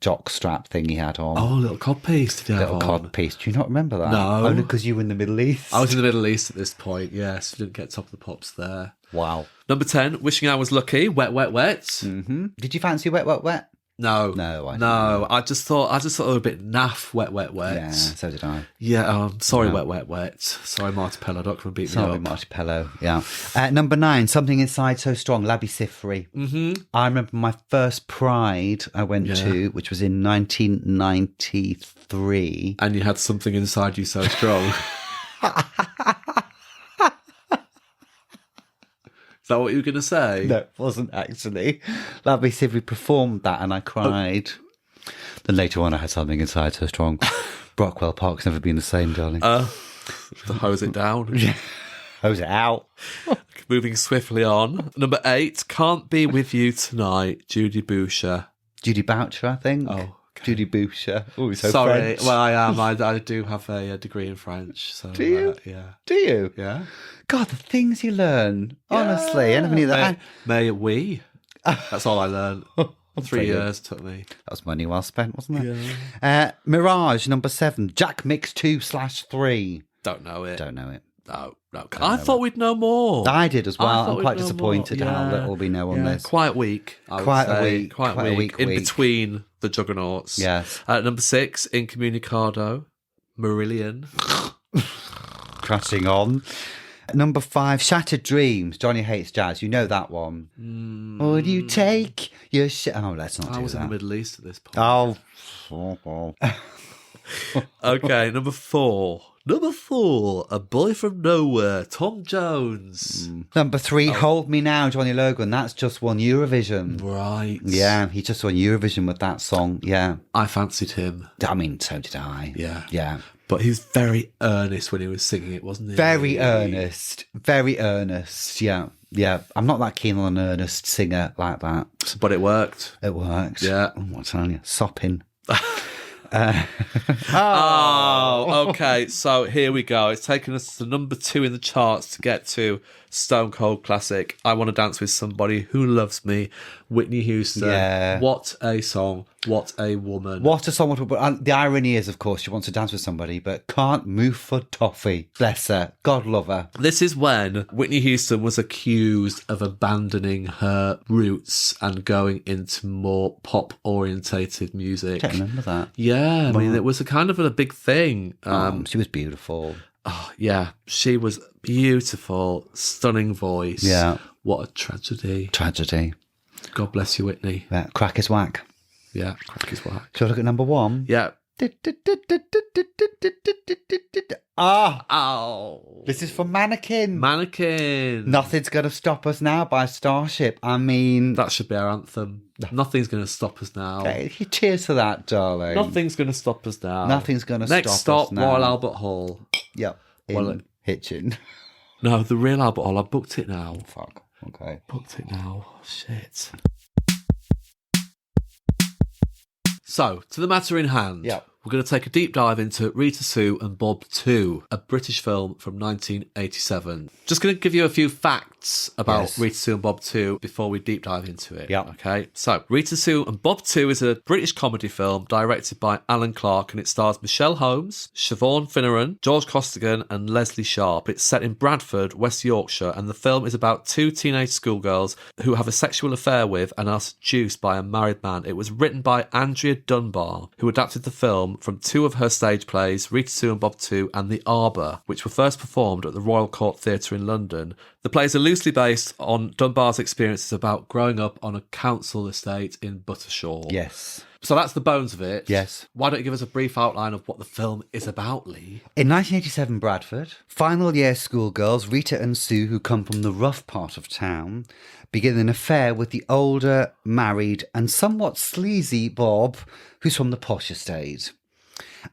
jock strap thing he had on. Oh, little codpiece did you have Little on? codpiece. Do you not remember that? No. Only because you were in the Middle East. I was in the Middle East at this point, yes. Didn't get Top of the Pops there. Wow. Number 10, Wishing I Was Lucky, Wet, Wet, Wet. Mm-hmm. Did you fancy Wet, Wet, Wet? No. No, I No, I just thought it was a bit naff, Wet, Wet, Wet. Yeah, so did I. Yeah, sorry, Wet, Wet, Wet. Sorry, Marty Pello, don't come and beat me Sorry, up. Marty Pello. Yeah. Number 9, Something Inside So Strong, Labby Sifri. Mm-hmm. I remember my first Pride I went to, which was in 1993. And you had something inside you so strong. Is that what you were going to say? No, it wasn't actually. Labby Sifri performed that and I cried. Then later on I had Something Inside So Strong. Brockwell Park's never been the same, darling. To hose it down. Yeah. Hose it out. Moving swiftly on. Number 8, Can't Be With You Tonight, Judy Boucher. Judy Boucher, I think. Oh, okay. Judy Boucher. Oh, so Sorry. French. Well, I am. I do have a degree in French. So, Do you? Yeah. Do you? Yeah. God, the things you learn. Honestly, I never knew that. May we? That's all I learned. 3 years took me. That was money well spent, wasn't it? Yeah. Mirage, number 7. Jack Mix 2/3. Don't know it. Don't know it. No. I thought we'd know more. I did as I well. thought I'm we'd quite know disappointed more. how Yeah. little we know on this. Quite weak. I would Quite a say. week. Quite Quite a weak in week. between the juggernauts. Yes. Number 6, Incommunicado, Marillion. Crashing on. Number 5, Shattered Dreams. Johnny Hates Jazz. You know that one. Would you take your Oh, let's not do that. I was in the Middle East at this point. Oh. Okay, number 4. Number 4, A Boy From Nowhere, Tom Jones. Number 3, Hold Me Now, Johnny Logan. That's just won Eurovision. Right. Yeah, he just won Eurovision with that song. Yeah. I fancied him. I mean, so did I. Yeah. Yeah. But he was very earnest when he was singing it, wasn't he? Very earnest. Very earnest. Yeah. Yeah. I'm not that keen on an earnest singer like that. But it worked. It worked. Yeah. Oh, I'm telling you. Sopping. Oh, okay. So here we go. It's taken us to number 2 in the charts to get to Stone Cold Classic. I Want to Dance with Somebody Who Loves Me, Whitney Houston. Yeah. What a song. What a woman. What a song. The irony is, of course, she wants to dance with somebody, but can't move for toffee. Bless her. God love her. This is when Whitney Houston was accused of abandoning her roots and going into more pop-orientated music. I don't remember that. Yeah, I mean, it was a kind of a big thing. She was beautiful. Yeah, she was beautiful, stunning voice. Yeah. What a tragedy. Tragedy. God bless you, Whitney. Yeah. Crack is whack. Yeah, crack is whack. Shall I look at number 1? Yeah. Ah, Oh. this is for Mannequin. Mannequin. Nothing's going to stop us now by Starship. I mean, That should be our anthem. Nothing's going to stop us now. okay, cheers to that, darling. Nothing's going to stop us now. Nothing's going to Next stop us stop, now. Royal Albert Hall. Yep. In Hitchin. No, the real Albert Hall. I booked it now. Fuck. Okay. Booked it now. Shit. So, to the matter in hand. Yep. We're going to take a deep dive into Rita Sue and Bob 2, a British film from 1987. Just going to give you a few facts about Rita Sue and Bob 2 before we deep dive into it. Yep. Okay. So, Rita Sue and Bob 2 is a British comedy film directed by Alan Clark, and it stars Michelle Holmes, Siobhan Finneran, George Costigan, and Leslie Sharp. It's set in Bradford, West Yorkshire, and the film is about 2 teenage schoolgirls who have a sexual affair with and are seduced by a married man. It was written by Andrea Dunbar, who adapted the film from 2 of her stage plays, Rita Sue and Bob 2 and The Arbour, which were first performed at the Royal Court Theatre in London. The plays are loosely based on Dunbar's experiences about growing up on a council estate in Buttershaw. Yes. So that's the bones of it. Yes. Why don't you give us a brief outline of what the film is about, Lee? In 1987 Bradford, final year schoolgirls Rita and Sue, who come from the rough part of town, begin an affair with the older, married and somewhat sleazy Bob, who's from the posh estate.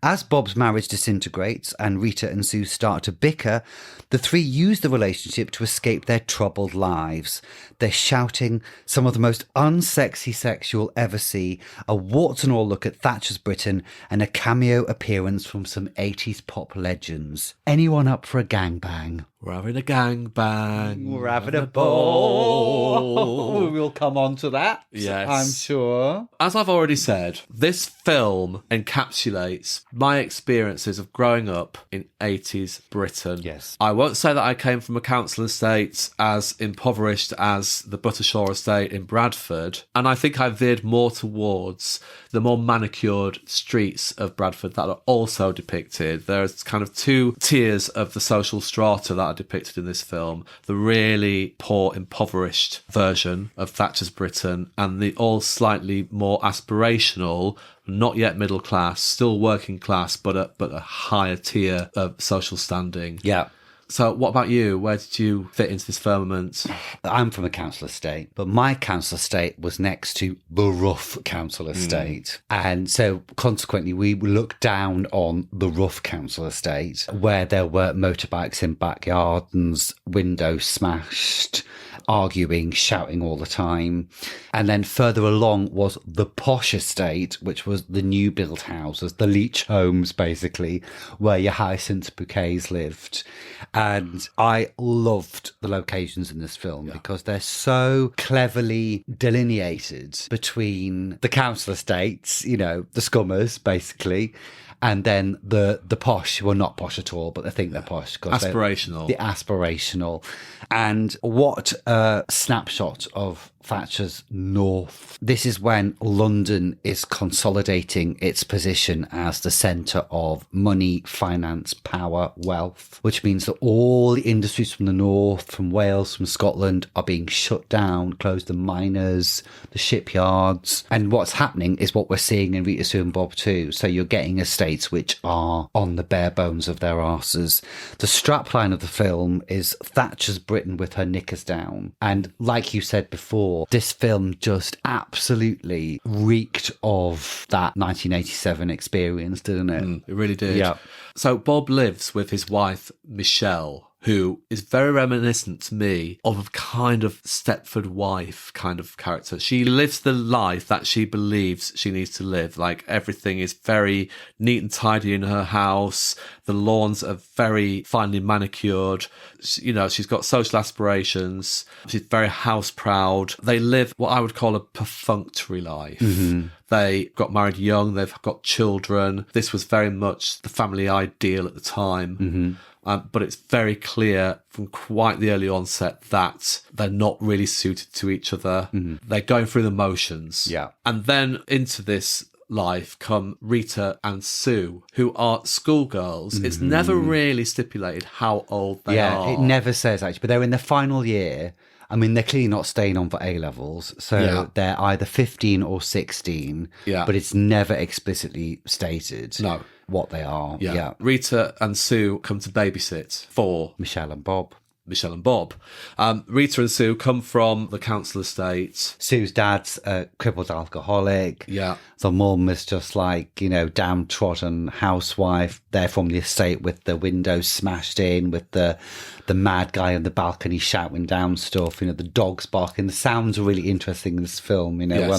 As Bob's marriage disintegrates and Rita and Sue start to bicker, the three use the relationship to escape their troubled lives. They're shouting some of the most unsexy sex you'll ever see, a warts and all look at Thatcher's Britain, and a cameo appearance from some 80s pop legends. Anyone up for a gangbang? We're having a gangbang. We're having a ball. We'll come on to that, yes, I'm sure. As I've already said, this film encapsulates my experiences of growing up in 80s Britain. Yes. I won't say that I came from a council estate as impoverished as the Buttershaw estate in Bradford, and I think I veered more towards the more manicured streets of Bradford that are also depicted. There's kind of two tiers of the social strata that are depicted in this film. The really poor, impoverished version of Thatcher's Britain and the all slightly more aspirational, not yet middle class, still working class, but a higher tier of social standing. Yeah. So what about you? Where did you fit into this firmament? I'm from a council estate, but my council estate was next to the rough council estate. And so consequently, we looked down on the rough council estate where there were motorbikes in backyards, windows smashed, arguing, shouting all the time. And then further along was the posh estate, which was the new built houses, the Leach homes, basically, where your hyacinth bouquets lived. And I loved the locations in this film because they're so cleverly delineated between the council estates, you know, the scummers, basically, and then the posh, who are not posh at all, but they think they're posh. Aspirational. The aspirational. And what a snapshot of Thatcher's North. This is when London is consolidating its position as the centre of money, finance, power, wealth, which means that all the industries from the North, from Wales, from Scotland, are being shut down, closed, the miners, the shipyards. And what's happening is what we're seeing in Rita, Sue and Bob too. So you're getting estates which are on the bare bones of their arses. The strapline of the film is Thatcher's Britain with her knickers down. And like you said before, this film just absolutely reeked of that 1987 experience, didn't it? It really did. Yeah. So Bob lives with his wife, Michelle, who is very reminiscent to me of a kind of Stepford wife kind of character. She lives the life that she believes she needs to live. Like, everything is very neat and tidy in her house. The lawns are very finely manicured. You know, she's got social aspirations. She's very house proud. They live what I would call a perfunctory life. Mm-hmm. They got married young. They've got children. This was very much the family ideal at the time. Mm-hmm. But it's very clear from quite the early onset that they're not really suited to each other. Mm-hmm. They're going through the motions. Yeah. And then into this life come Rita and Sue, who are schoolgirls. Mm-hmm. It's never really stipulated how old they are. Yeah, it never says, actually, but they're in their final year. I mean, they're clearly not staying on for A-levels, so they're either 15 or 16, but it's never explicitly stated what they are. Yeah. Rita and Sue come to babysit for Michelle and Bob. Rita and Sue come from the council estate. Sue's dad's a crippled alcoholic. Yeah. The mum is just like, you know, downtrodden housewife. They're from the estate with the windows smashed in, with the mad guy on the balcony shouting down stuff, you know, the dogs barking. The sounds are really interesting in this film, you know,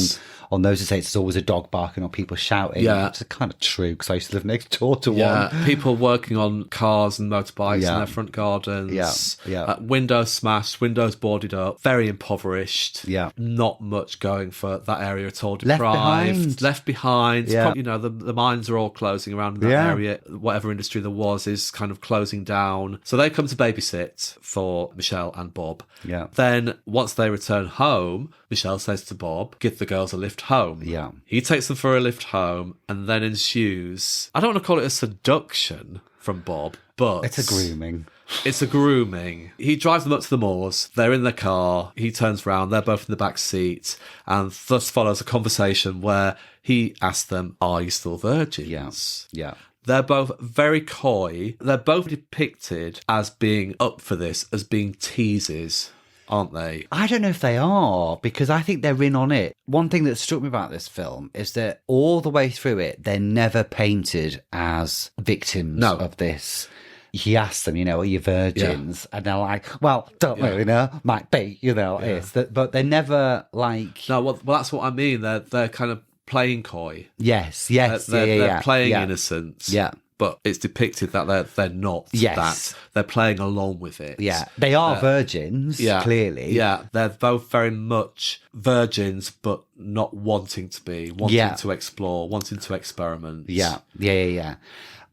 on those estates, there's always a dog barking or people shouting. Yeah. It's kind of true because I used to live next door to one. Yeah, people working on cars and motorbikes in their front gardens. Yeah. Windows smashed, windows boarded up, very impoverished. Yeah. Not much going for that area at all. Deprived. Left behind. Yeah. Probably, you know, the mines are all closing around in that area. Whatever industry there was is kind of closing down. So they come to babysit for Michelle and Bob. Yeah. Then once they return home, Michelle says to Bob, give the girls a lift home. Yeah. He takes them for a lift home, and then ensues, I don't want to call it a seduction from Bob, but it's a grooming. It's a grooming. He drives them up to the Moors. They're in the car. He turns round. They're both in the back seat. And thus follows a conversation where he asks them, are you still virgins? Yeah. They're both very coy. They're both depicted as being up for this, as being teases. aren't they? I don't know if they are, because I think they're in on it. One thing that struck me about this film is that all the way through it, they're never painted as victims of this. He asks them, are you virgins? And they're like, well, don't really know, might be, it's that, but they're never like... No, well, that's what I mean. They're kind of playing coy. Yes, they're playing innocence. Yeah. But it's depicted that they're not that. They're playing along with it. Yeah. They are virgins, clearly. Yeah. They're both very much virgins, but not wanting to be, wanting to explore, wanting to experiment. Yeah.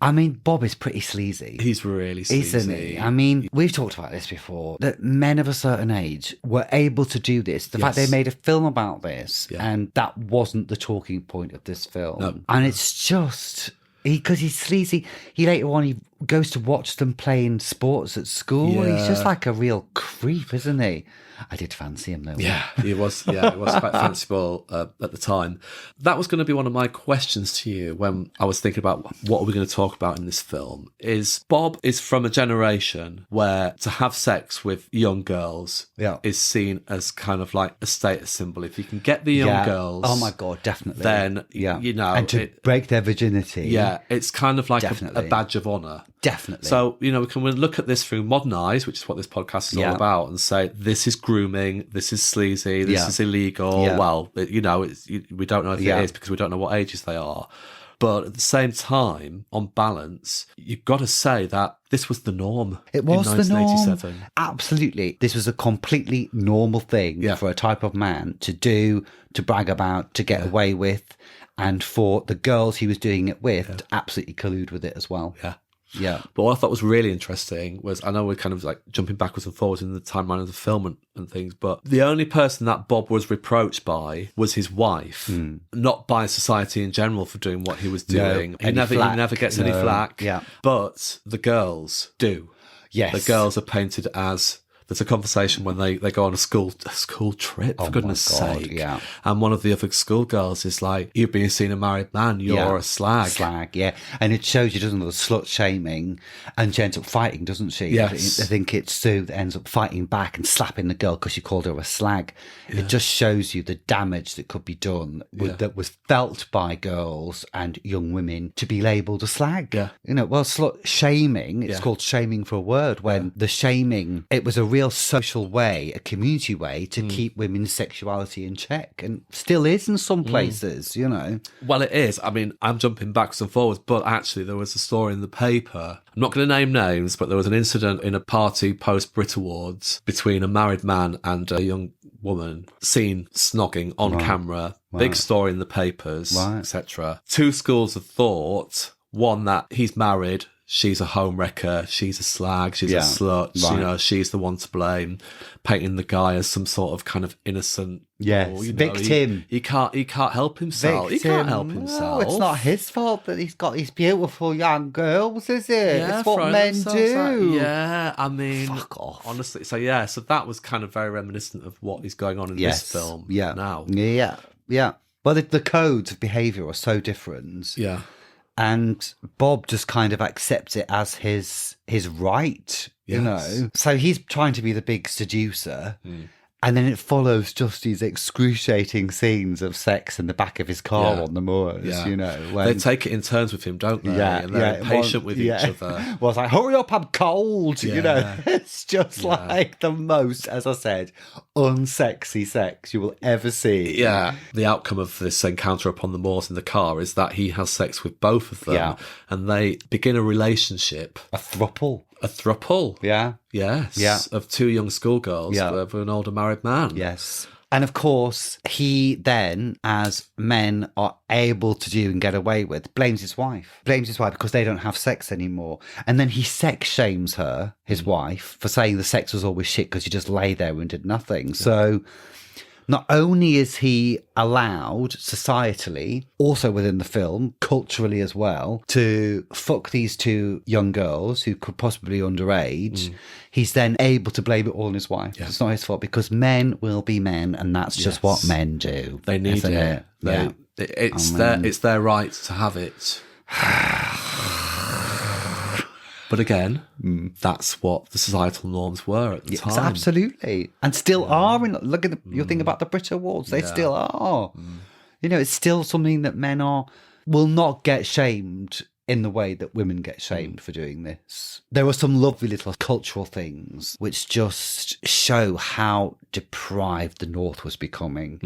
I mean, Bob is pretty sleazy. He's really sleazy. Isn't he? I mean, we've talked about this before, that men of a certain age were able to do this. The fact they made a film about this, and that wasn't the talking point of this film. No. And it's just... Because he's sleazy. He later on, he goes to watch them playing sports at school. Yeah. He's just like a real creep, isn't he? I did fancy him though. Yeah, he was. Yeah, it was quite fanciful at the time. That was going to be one of my questions to you when I was thinking about what are we going to talk about in this film. Is Bob is from a generation where to have sex with young girls is seen as kind of like a status symbol. If you can get the young girls, oh my god, definitely. Then and to break their virginity. Yeah, it's kind of like a badge of honour. Definitely. So, we can look at this through modern eyes, which is what this podcast is all about, and say, this is grooming, this is sleazy, this is illegal. Yeah. Well, we don't know if it is because we don't know what ages they are. But at the same time, on balance, you've got to say that this was the norm. It was in the norm. 1987. Absolutely. This was a completely normal thing for a type of man to do, to brag about, to get away with, and for the girls he was doing it with to absolutely collude with it as well. Yeah. Yeah. But what I thought was really interesting was, I know we're kind of like jumping backwards and forwards in the timeline of the film and things, but the only person that Bob was reproached by was his wife, not by society in general for doing what he was doing. He never gets any flack. Yeah. But the girls do. Yes. The girls are painted as... There's a conversation when they go on a school trip, for goodness sake. Yeah. And one of the other schoolgirls is like, you've been seeing a married man, you're a slag. Slag, yeah. And it shows you, doesn't it, the slut shaming, and she ends up fighting, doesn't she? Yes. I think it's Sue that ends up fighting back and slapping the girl because she called her a slag. Yeah. It just shows you the damage that could be done that was felt by girls and young women to be labelled a slag. Yeah. Slut shaming, it's called shaming for a word, when the shaming, it was a real social way, a community way to keep women's sexuality in check, and still is in some places, Well, it is. I mean, I'm jumping backwards and forwards, but actually there was a story in the paper. I'm not going to name names, but there was an incident in a party post-Brit Awards between a married man and a young woman seen snogging on camera. Big story in the papers, etc. Two schools of thought. One, that he's married, she's a homewrecker, she's a slag, she's a slut, she's the one to blame, painting the guy as some sort of kind of innocent victim. He can't help himself. Victim. He can't help himself. No, it's not his fault that he's got these beautiful young girls, is it? It's what men do. I mean, fuck off. Honestly, so that was kind of very reminiscent of what is going on in this film now. Yeah. Well, the codes of behaviour are so different. Yeah. And Bob just kind of accepts it as his right, So he's trying to be the big seducer. And then it follows just these excruciating scenes of sex in the back of his car on the moors, When they take it in turns with him, don't they? Yeah, and they're impatient with each other. Well, it's like, hurry up, I'm cold, It's just like the most, as I said, unsexy sex you will ever see. Yeah. The outcome of this encounter upon the moors in the car is that he has sex with both of them, and they begin a relationship. A throuple. Yeah. Yes. Yeah. Of two young schoolgirls with an older married man. Yes. And of course, he then, as men are able to do and get away with, blames his wife. Blames his wife because they don't have sex anymore. And then he sex shames her, his wife, for saying the sex was always shit because you just lay there and did nothing. Yeah. So not only is he allowed societally, also within the film, culturally as well, to fuck these two young girls who could possibly be underage, he's then able to blame it all on his wife. Yeah. It's not his fault because men will be men, and that's just what men do. They need it. It's their right to have it. But again, that's what the societal norms were at the Yes, time. absolutely. And still are. Look at your thing about the Brit Awards. They still are. You know, it's still something that men will not get shamed in the way that women get shamed for doing this. There were some lovely little cultural things which just show how deprived the North was becoming.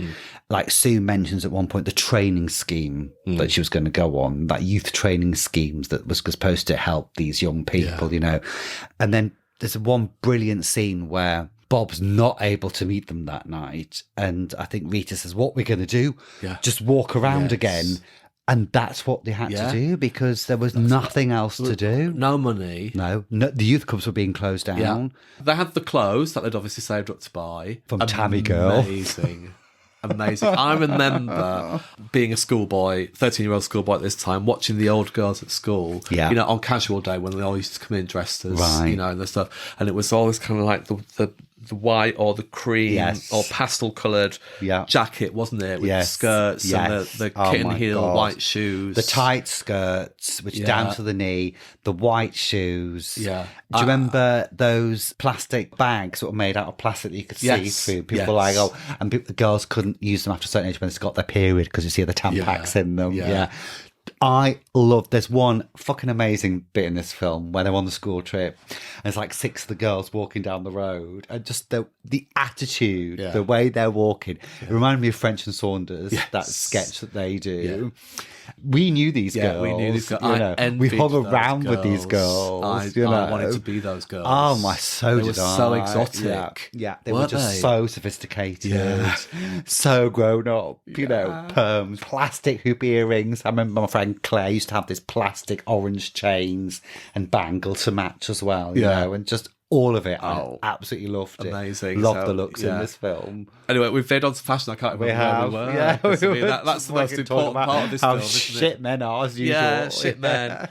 Like Sue mentions at one point the training scheme that she was going to go on, that youth training schemes that was supposed to help these young people, you know. And then there's one brilliant scene where Bob's not able to meet them that night. And I think Rita says, what we're going to do, just walk around again. And that's what they had to do because there was nothing else to do. No money. No, the youth clubs were being closed down. Yeah. They had the clothes that they'd obviously saved up to buy. From Tammy Girl. Amazing. I remember being a schoolboy, 13-year-old schoolboy at this time, watching the old girls at school, you know, on casual day when they all used to come in dressed as, you know, and the stuff. And it was always kind of like the white or the cream or pastel coloured jacket, wasn't it? With the skirts and the kitten heel white shoes. The tight skirts, which down to the knee, the white shoes. Yeah. Do you remember those plastic bags that were made out of plastic that you could see through? People like, and the girls couldn't use them after a certain age when it's got their period because you see the Tampax in them. I love, there's one fucking amazing bit in this film where they're on the school trip and it's like 6 of the girls walking down the road and just the attitude, the way they're walking. It reminded me of French and Saunders, that sketch that they do. We knew these girls. We knew these girls. You know, we hung around with these girls. I wanted to be those girls. Oh my, so they were so exotic. Yeah, they were just so sophisticated, so grown up. You know, perms, plastic hoop earrings. I remember my friend Claire used to have this plastic orange chains and bangle to match as well. You know, and just all of it. I absolutely loved it. Amazing. Loved the looks in this film. Anyway, we've veered on to fashion. I can't remember where we were. Yeah, that's the most important part of this film, isn't shit men are, as usual. Yeah, shit men.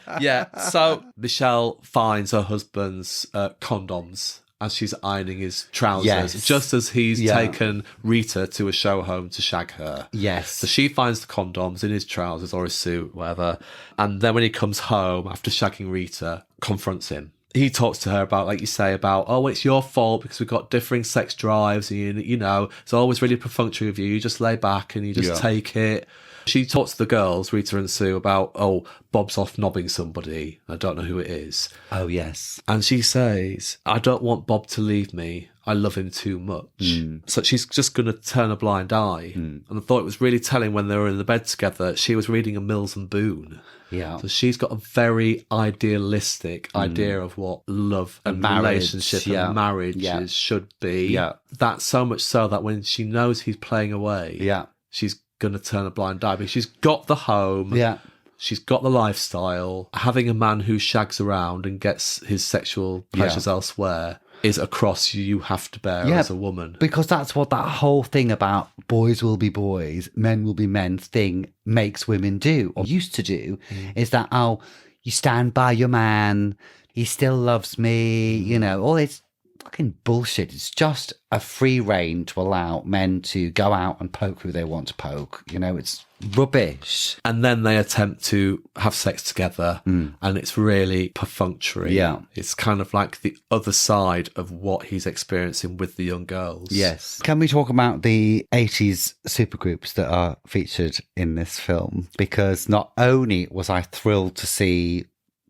So Michelle finds her husband's condoms as she's ironing his trousers, just as he's taken Rita to a show home to shag her. Yes. So she finds the condoms in his trousers or his suit, whatever. And then when he comes home after shagging Rita, confronts him. He talks to her about, like you say, about, oh, it's your fault because we've got differing sex drives. And you know, it's always really perfunctory of you. You just lay back and you just take it. She talks to the girls, Rita and Sue, about, oh, Bob's off knobbing somebody. I don't know who it is. Oh, yes. And she says, I don't want Bob to leave me. I love him too much. So she's just going to turn a blind eye. And I thought it was really telling when they were in the bed together. She was reading a Mills and Boon. Yeah. So she's got a very idealistic idea of what love and relationship and marriage should be. Yeah. That's so much so that when she knows he's playing away, she's going to turn a blind eye. Because she's got the home. Yeah. She's got the lifestyle. Having a man who shags around and gets his sexual pleasures elsewhere is a cross you have to bear as a woman. Because that's what that whole thing about boys will be boys, men will be men thing makes women do, or used to do, is that, oh, you stand by your man, he still loves me, you know, all this fucking bullshit. It's just a free rein to allow men to go out and poke who they want to poke. You know, it's rubbish. And then they attempt to have sex together and it's really perfunctory. Yeah. It's kind of like the other side of what he's experiencing with the young girls. Yes. Can we talk about the 80s supergroups that are featured in this film? Because not only was I thrilled to see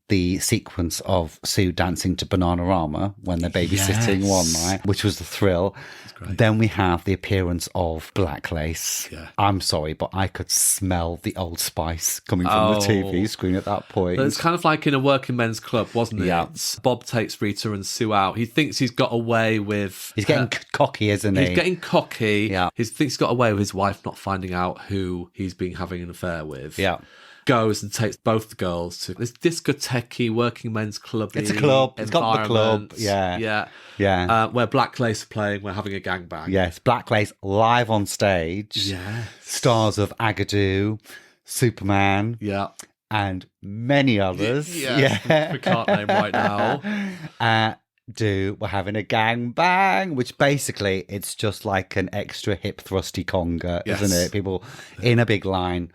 the sequence of Sue dancing to Bananarama when they're babysitting one night, which was the thrill. Then we have the appearance of Black Lace. Yeah. I'm sorry, but I could smell the Old Spice coming from the TV screen at that point. But it's kind of like in a working men's club, wasn't it? Yeah. Bob takes Rita and Sue out. He thinks he's got away with... He's getting cocky, isn't he? He's getting cocky. Yeah. He thinks he's got away with his wife not finding out who he's been having an affair with. Yeah. Goes and takes both the girls to this discotheque working men's club. It's a club. It's got the club. Yeah. Where Black Lace are playing. We're having a gangbang. Yes, Black Lace live on stage. Yeah. Stars of Agadoo, Superman. Yeah. And many others. Yeah. We can't name right now. We're having a gang bang, which basically it's just like an extra hip thrusty conga, isn't it? People in a big line,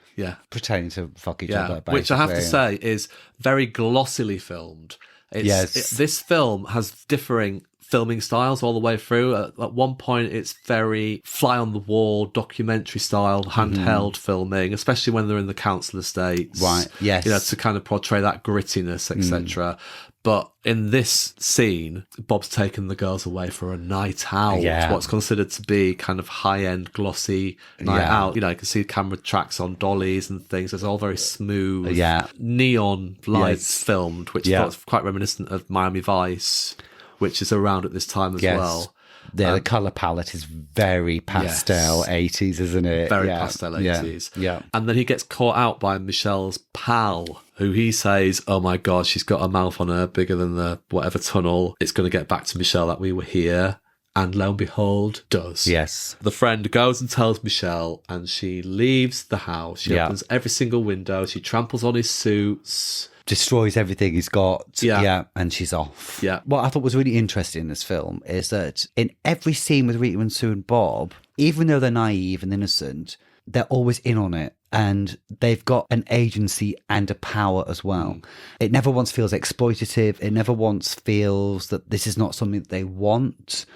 pretending to fuck each other. Basically. Which I have to say is very glossily filmed. This film has differing filming styles all the way through. At one point, it's very fly-on-the-wall, documentary style, handheld filming, especially when they're in the council estates. Right, yes. To kind of portray that grittiness, etc. But in this scene, Bob's taken the girls away for a night out. Yeah. What's considered to be kind of high-end, glossy night out. You can see camera tracks on dollies and things. It's all very smooth. Neon lights filmed, which is quite reminiscent of Miami Vice, which is around at this time as well. Yeah, the colour palette is very pastel 80s, isn't it? Very pastel 80s. Yeah. And then he gets caught out by Michelle's pal, who he says, oh my God, she's got a mouth on her bigger than the whatever tunnel. It's going to get back to Michelle that we were here. And lo and behold, does. Yes. The friend goes and tells Michelle, and she leaves the house. She opens every single window. She tramples on his suits. Destroys everything he's got. And she's off. What I thought was really interesting in this film is that in every scene with Rita and Sue and Bob, even though they're naive and innocent, they're always in on it. And they've got an agency and a power as well. It never once feels exploitative. It never once feels that this is not something that they want.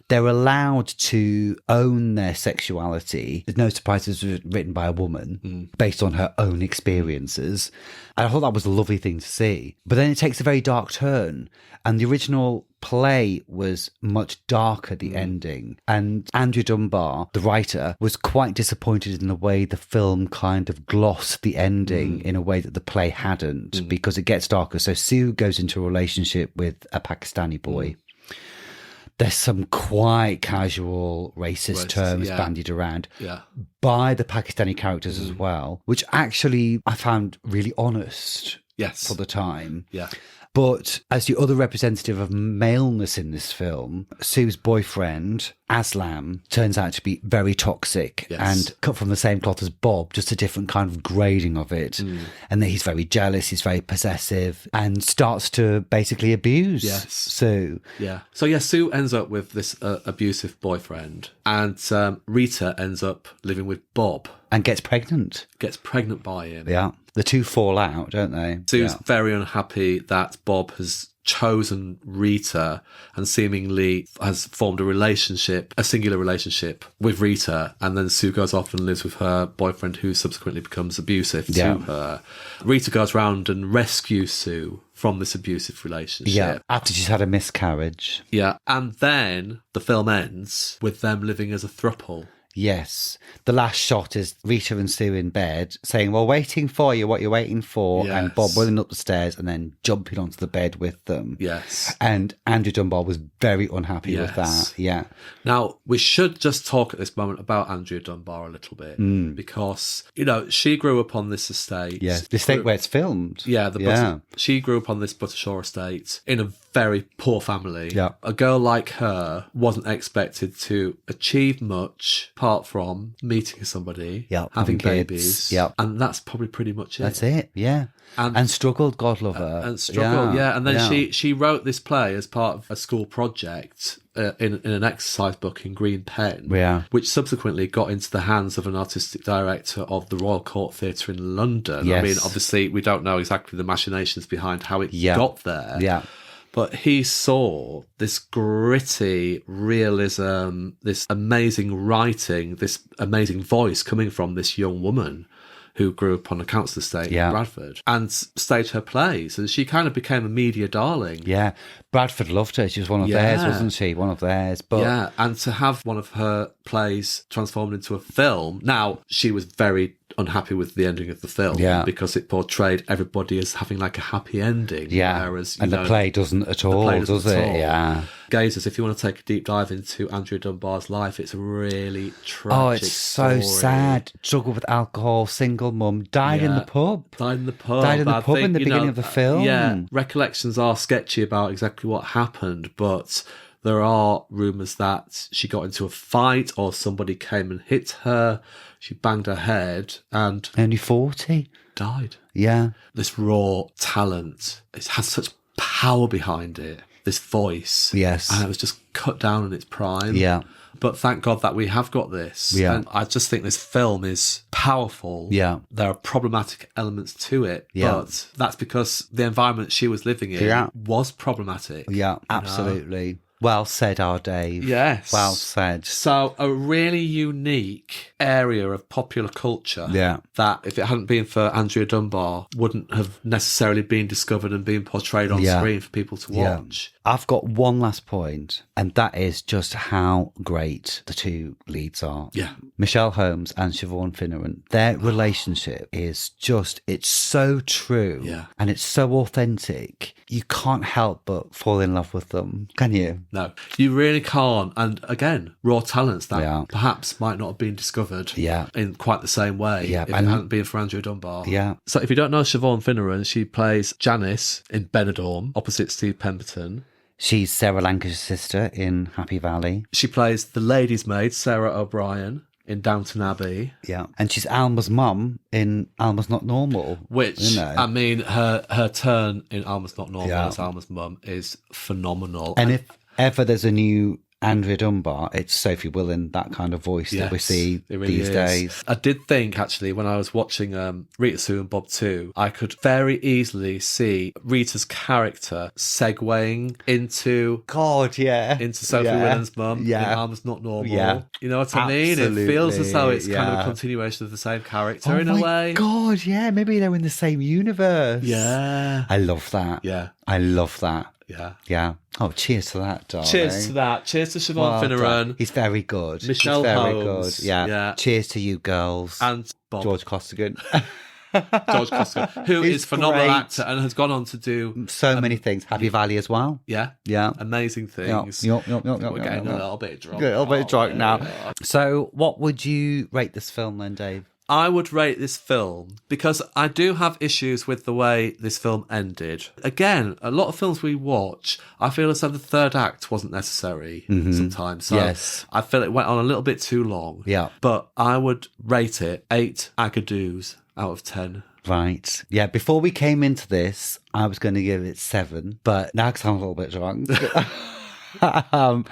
They're allowed to own their sexuality. There's no surprise it was written by a woman based on her own experiences. And I thought that was a lovely thing to see. But then it takes a very dark turn. And the original play was much darker, the ending. And Andrew Dunbar, the writer, was quite disappointed in the way the film kind of glossed the ending in a way that the play hadn't, because it gets darker. So Sue goes into a relationship with a Pakistani boy. There's some quite casual racist terms bandied around by the Pakistani characters as well, which actually I found really honest for the time. But as the other representative of maleness in this film, Sue's boyfriend, Aslam, turns out to be very toxic and cut from the same cloth as Bob, just a different kind of grading of it. And then he's very jealous, he's very possessive, and starts to basically abuse Sue. So Sue ends up with this abusive boyfriend, and Rita ends up living with Bob. And gets pregnant. Gets pregnant by him. Yeah. The two fall out, don't they? Sue's very unhappy that Bob has chosen Rita and seemingly has formed a singular relationship with Rita, and then Sue goes off and lives with her boyfriend, who subsequently becomes abusive to her. Rita goes round and rescues Sue from this abusive relationship. After she's had a miscarriage. And then the film ends with them living as a throuple. Yes. The last shot is Rita and Sue in bed saying, well, waiting for you, what you're waiting for. And Bob running up the stairs and then jumping onto the bed with them. And Andrew Dunbar was very unhappy with that. Now, we should just talk at this moment about Andrea Dunbar a little bit because, she grew up on this estate. The estate where it's filmed. She grew up on this Buttershaw estate in a very poor family. A girl like her wasn't expected to achieve much apart from meeting somebody, having babies, and that's probably pretty much it. That's it, and struggled, God love her. And struggled, and then she wrote this play as part of a school project in an exercise book in green pen, which subsequently got into the hands of an artistic director of the Royal Court Theatre in London. I mean, obviously, we don't know exactly the machinations behind how it got there. But he saw this gritty realism, this amazing writing, this amazing voice coming from this young woman who grew up on a council estate in Bradford and staged her plays. And she kind of became a media darling. Bradford loved her. She was one of theirs, wasn't she? One of theirs. But and to have one of her plays transformed into a film. Now, she was very unhappy with the ending of the film because it portrayed everybody as having like a happy ending. Whereas, the play doesn't at all, does it? Gazers, if you want to take a deep dive into Andrea Dunbar's life, it's a really tragic it's so sad. Struggled with alcohol, single mum, died in the pub. Died in the pub in the beginning of the film. Recollections are sketchy about exactly what happened, but there are rumours that she got into a fight or somebody came and hit her. She banged her head and... Only 40? Died. Yeah. This raw talent, it has such power behind it. this voice. Yes. And it was just cut down in its prime. Yeah. But thank God that we have got this. Yeah. And I just think this film is powerful. Yeah. There are problematic elements to it. Yeah. But that's because the environment she was living in was problematic. Yeah, absolutely. Well said, our Dave. Yes. Well said. So a really unique area of popular culture that, if it hadn't been for Andrea Dunbar, wouldn't have necessarily been discovered and been portrayed on screen for people to watch. I've got one last point, and that is just how great the two leads are. Yeah. Michelle Holmes and Siobhan Finneran. Their relationship is just, it's so true. Yeah. And it's so authentic. You can't help but fall in love with them, can you? No, you really can't. And again, raw talents that perhaps might not have been discovered in quite the same way if it hadn't been for Andrea Dunbar. Yeah. So if you don't know Siobhan Finneran, she plays Janice in Benidorm, opposite Steve Pemberton. She's Sarah Lancashire's sister in Happy Valley. She plays the lady's maid, Sarah O'Brien, in Downton Abbey. Yeah. And she's Alma's mum in Alma's Not Normal. Which, I mean, her turn in Alma's Not Normal as Alma's mum is phenomenal. And if ever there's a new Andrea Dunbar, it's Sophie Willan, that kind of voice that we see these days. I did think, actually, when I was watching Rita Sue and Bob 2, I could very easily see Rita's character segueing into Sophie Willan's mum in Alma's Not Normal. Yeah. You know what I mean? It feels as though it's kind of a continuation of the same character in a way. God, yeah. Maybe they're in the same universe. Yeah. I love that. Yeah. I love that. Yeah. Yeah. Oh, cheers to that, darling. Cheers to that. Cheers to Siobhan Finneran. He's very good. Michelle Holmes. Good. Yeah. Cheers to you girls. And Bob. George Costigan. George Costigan, who is a phenomenal actor and has gone on to do so many things. Happy Valley as well. Yeah. Yeah. Amazing things. We're getting a little bit drunk. A little bit drunk now. So what would you rate this film then, Dave? I would rate this film because I do have issues with the way this film ended. Again, a lot of films we watch, I feel as though the third act wasn't necessary sometimes. So I feel it went on a little bit too long. Yeah. But I would rate it 8 agadoos out of 10. Right. Yeah, before we came into this, I was going to give it 7, but now because I'm a little bit drunk... I'm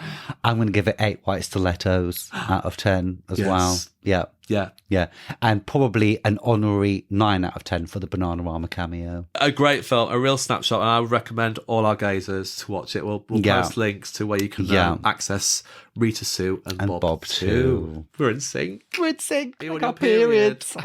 going to give it 8 white stilettos out of 10 as well. Yeah. Yeah. Yeah. And probably an honorary 9 out of 10 for the Bananarama cameo. A great film, a real snapshot, and I would recommend all our gazers to watch it. We'll post links to where you can access Rita Sue and Bob too. We're in sync. We're in sync. Like our periods.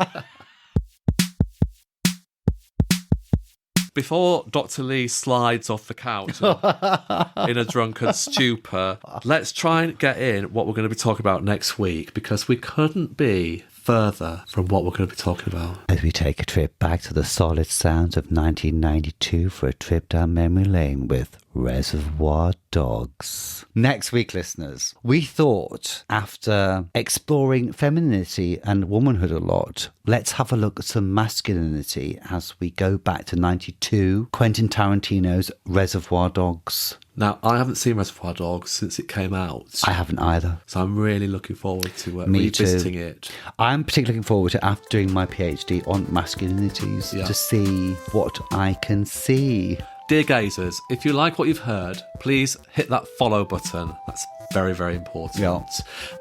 Before Dr. Lee slides off the couch in a drunken stupor, let's try and get in what we're going to be talking about next week, because we couldn't be further from what we're going to be talking about. As we take a trip back to the solid sounds of 1992 for a trip down memory lane with Reservoir Dogs. Next week, listeners, we thought, after exploring femininity and womanhood a lot, let's have a look at some masculinity as we go back to 92, Quentin Tarantino's Reservoir Dogs. Now, I haven't seen Reservoir Dogs since it came out. I haven't either. So I'm really looking forward to revisiting it. I'm particularly looking forward to, after doing my PhD on masculinities, to see what I can see. Dear gazers, if you like what you've heard, please hit that follow button. That's very, very important. Yeah.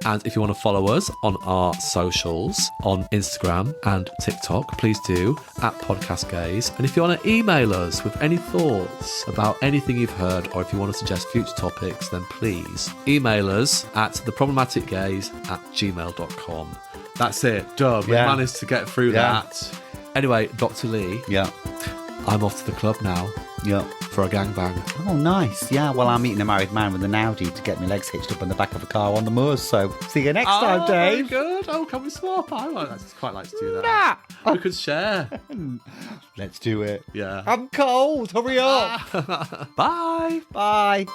And if you want to follow us on our socials, on Instagram and TikTok, please do, at Podcast Gaze. And if you want to email us with any thoughts about anything you've heard, or if you want to suggest future topics, then please email us at theproblematicgaze@gmail.com. That's it. Done. We managed to get through that. Anyway, Dr. Lee. Yeah. I'm off to the club now. Yeah. For a gangbang. Oh, nice. Yeah, well, I'm meeting a married man with an Audi to get my legs hitched up on the back of a car on the moors, so see you next time, Dave. Very good. Oh, can we swap? I quite like to do that. Nah. We could share. Let's do it. Yeah. I'm cold. Hurry up. Bye. Bye.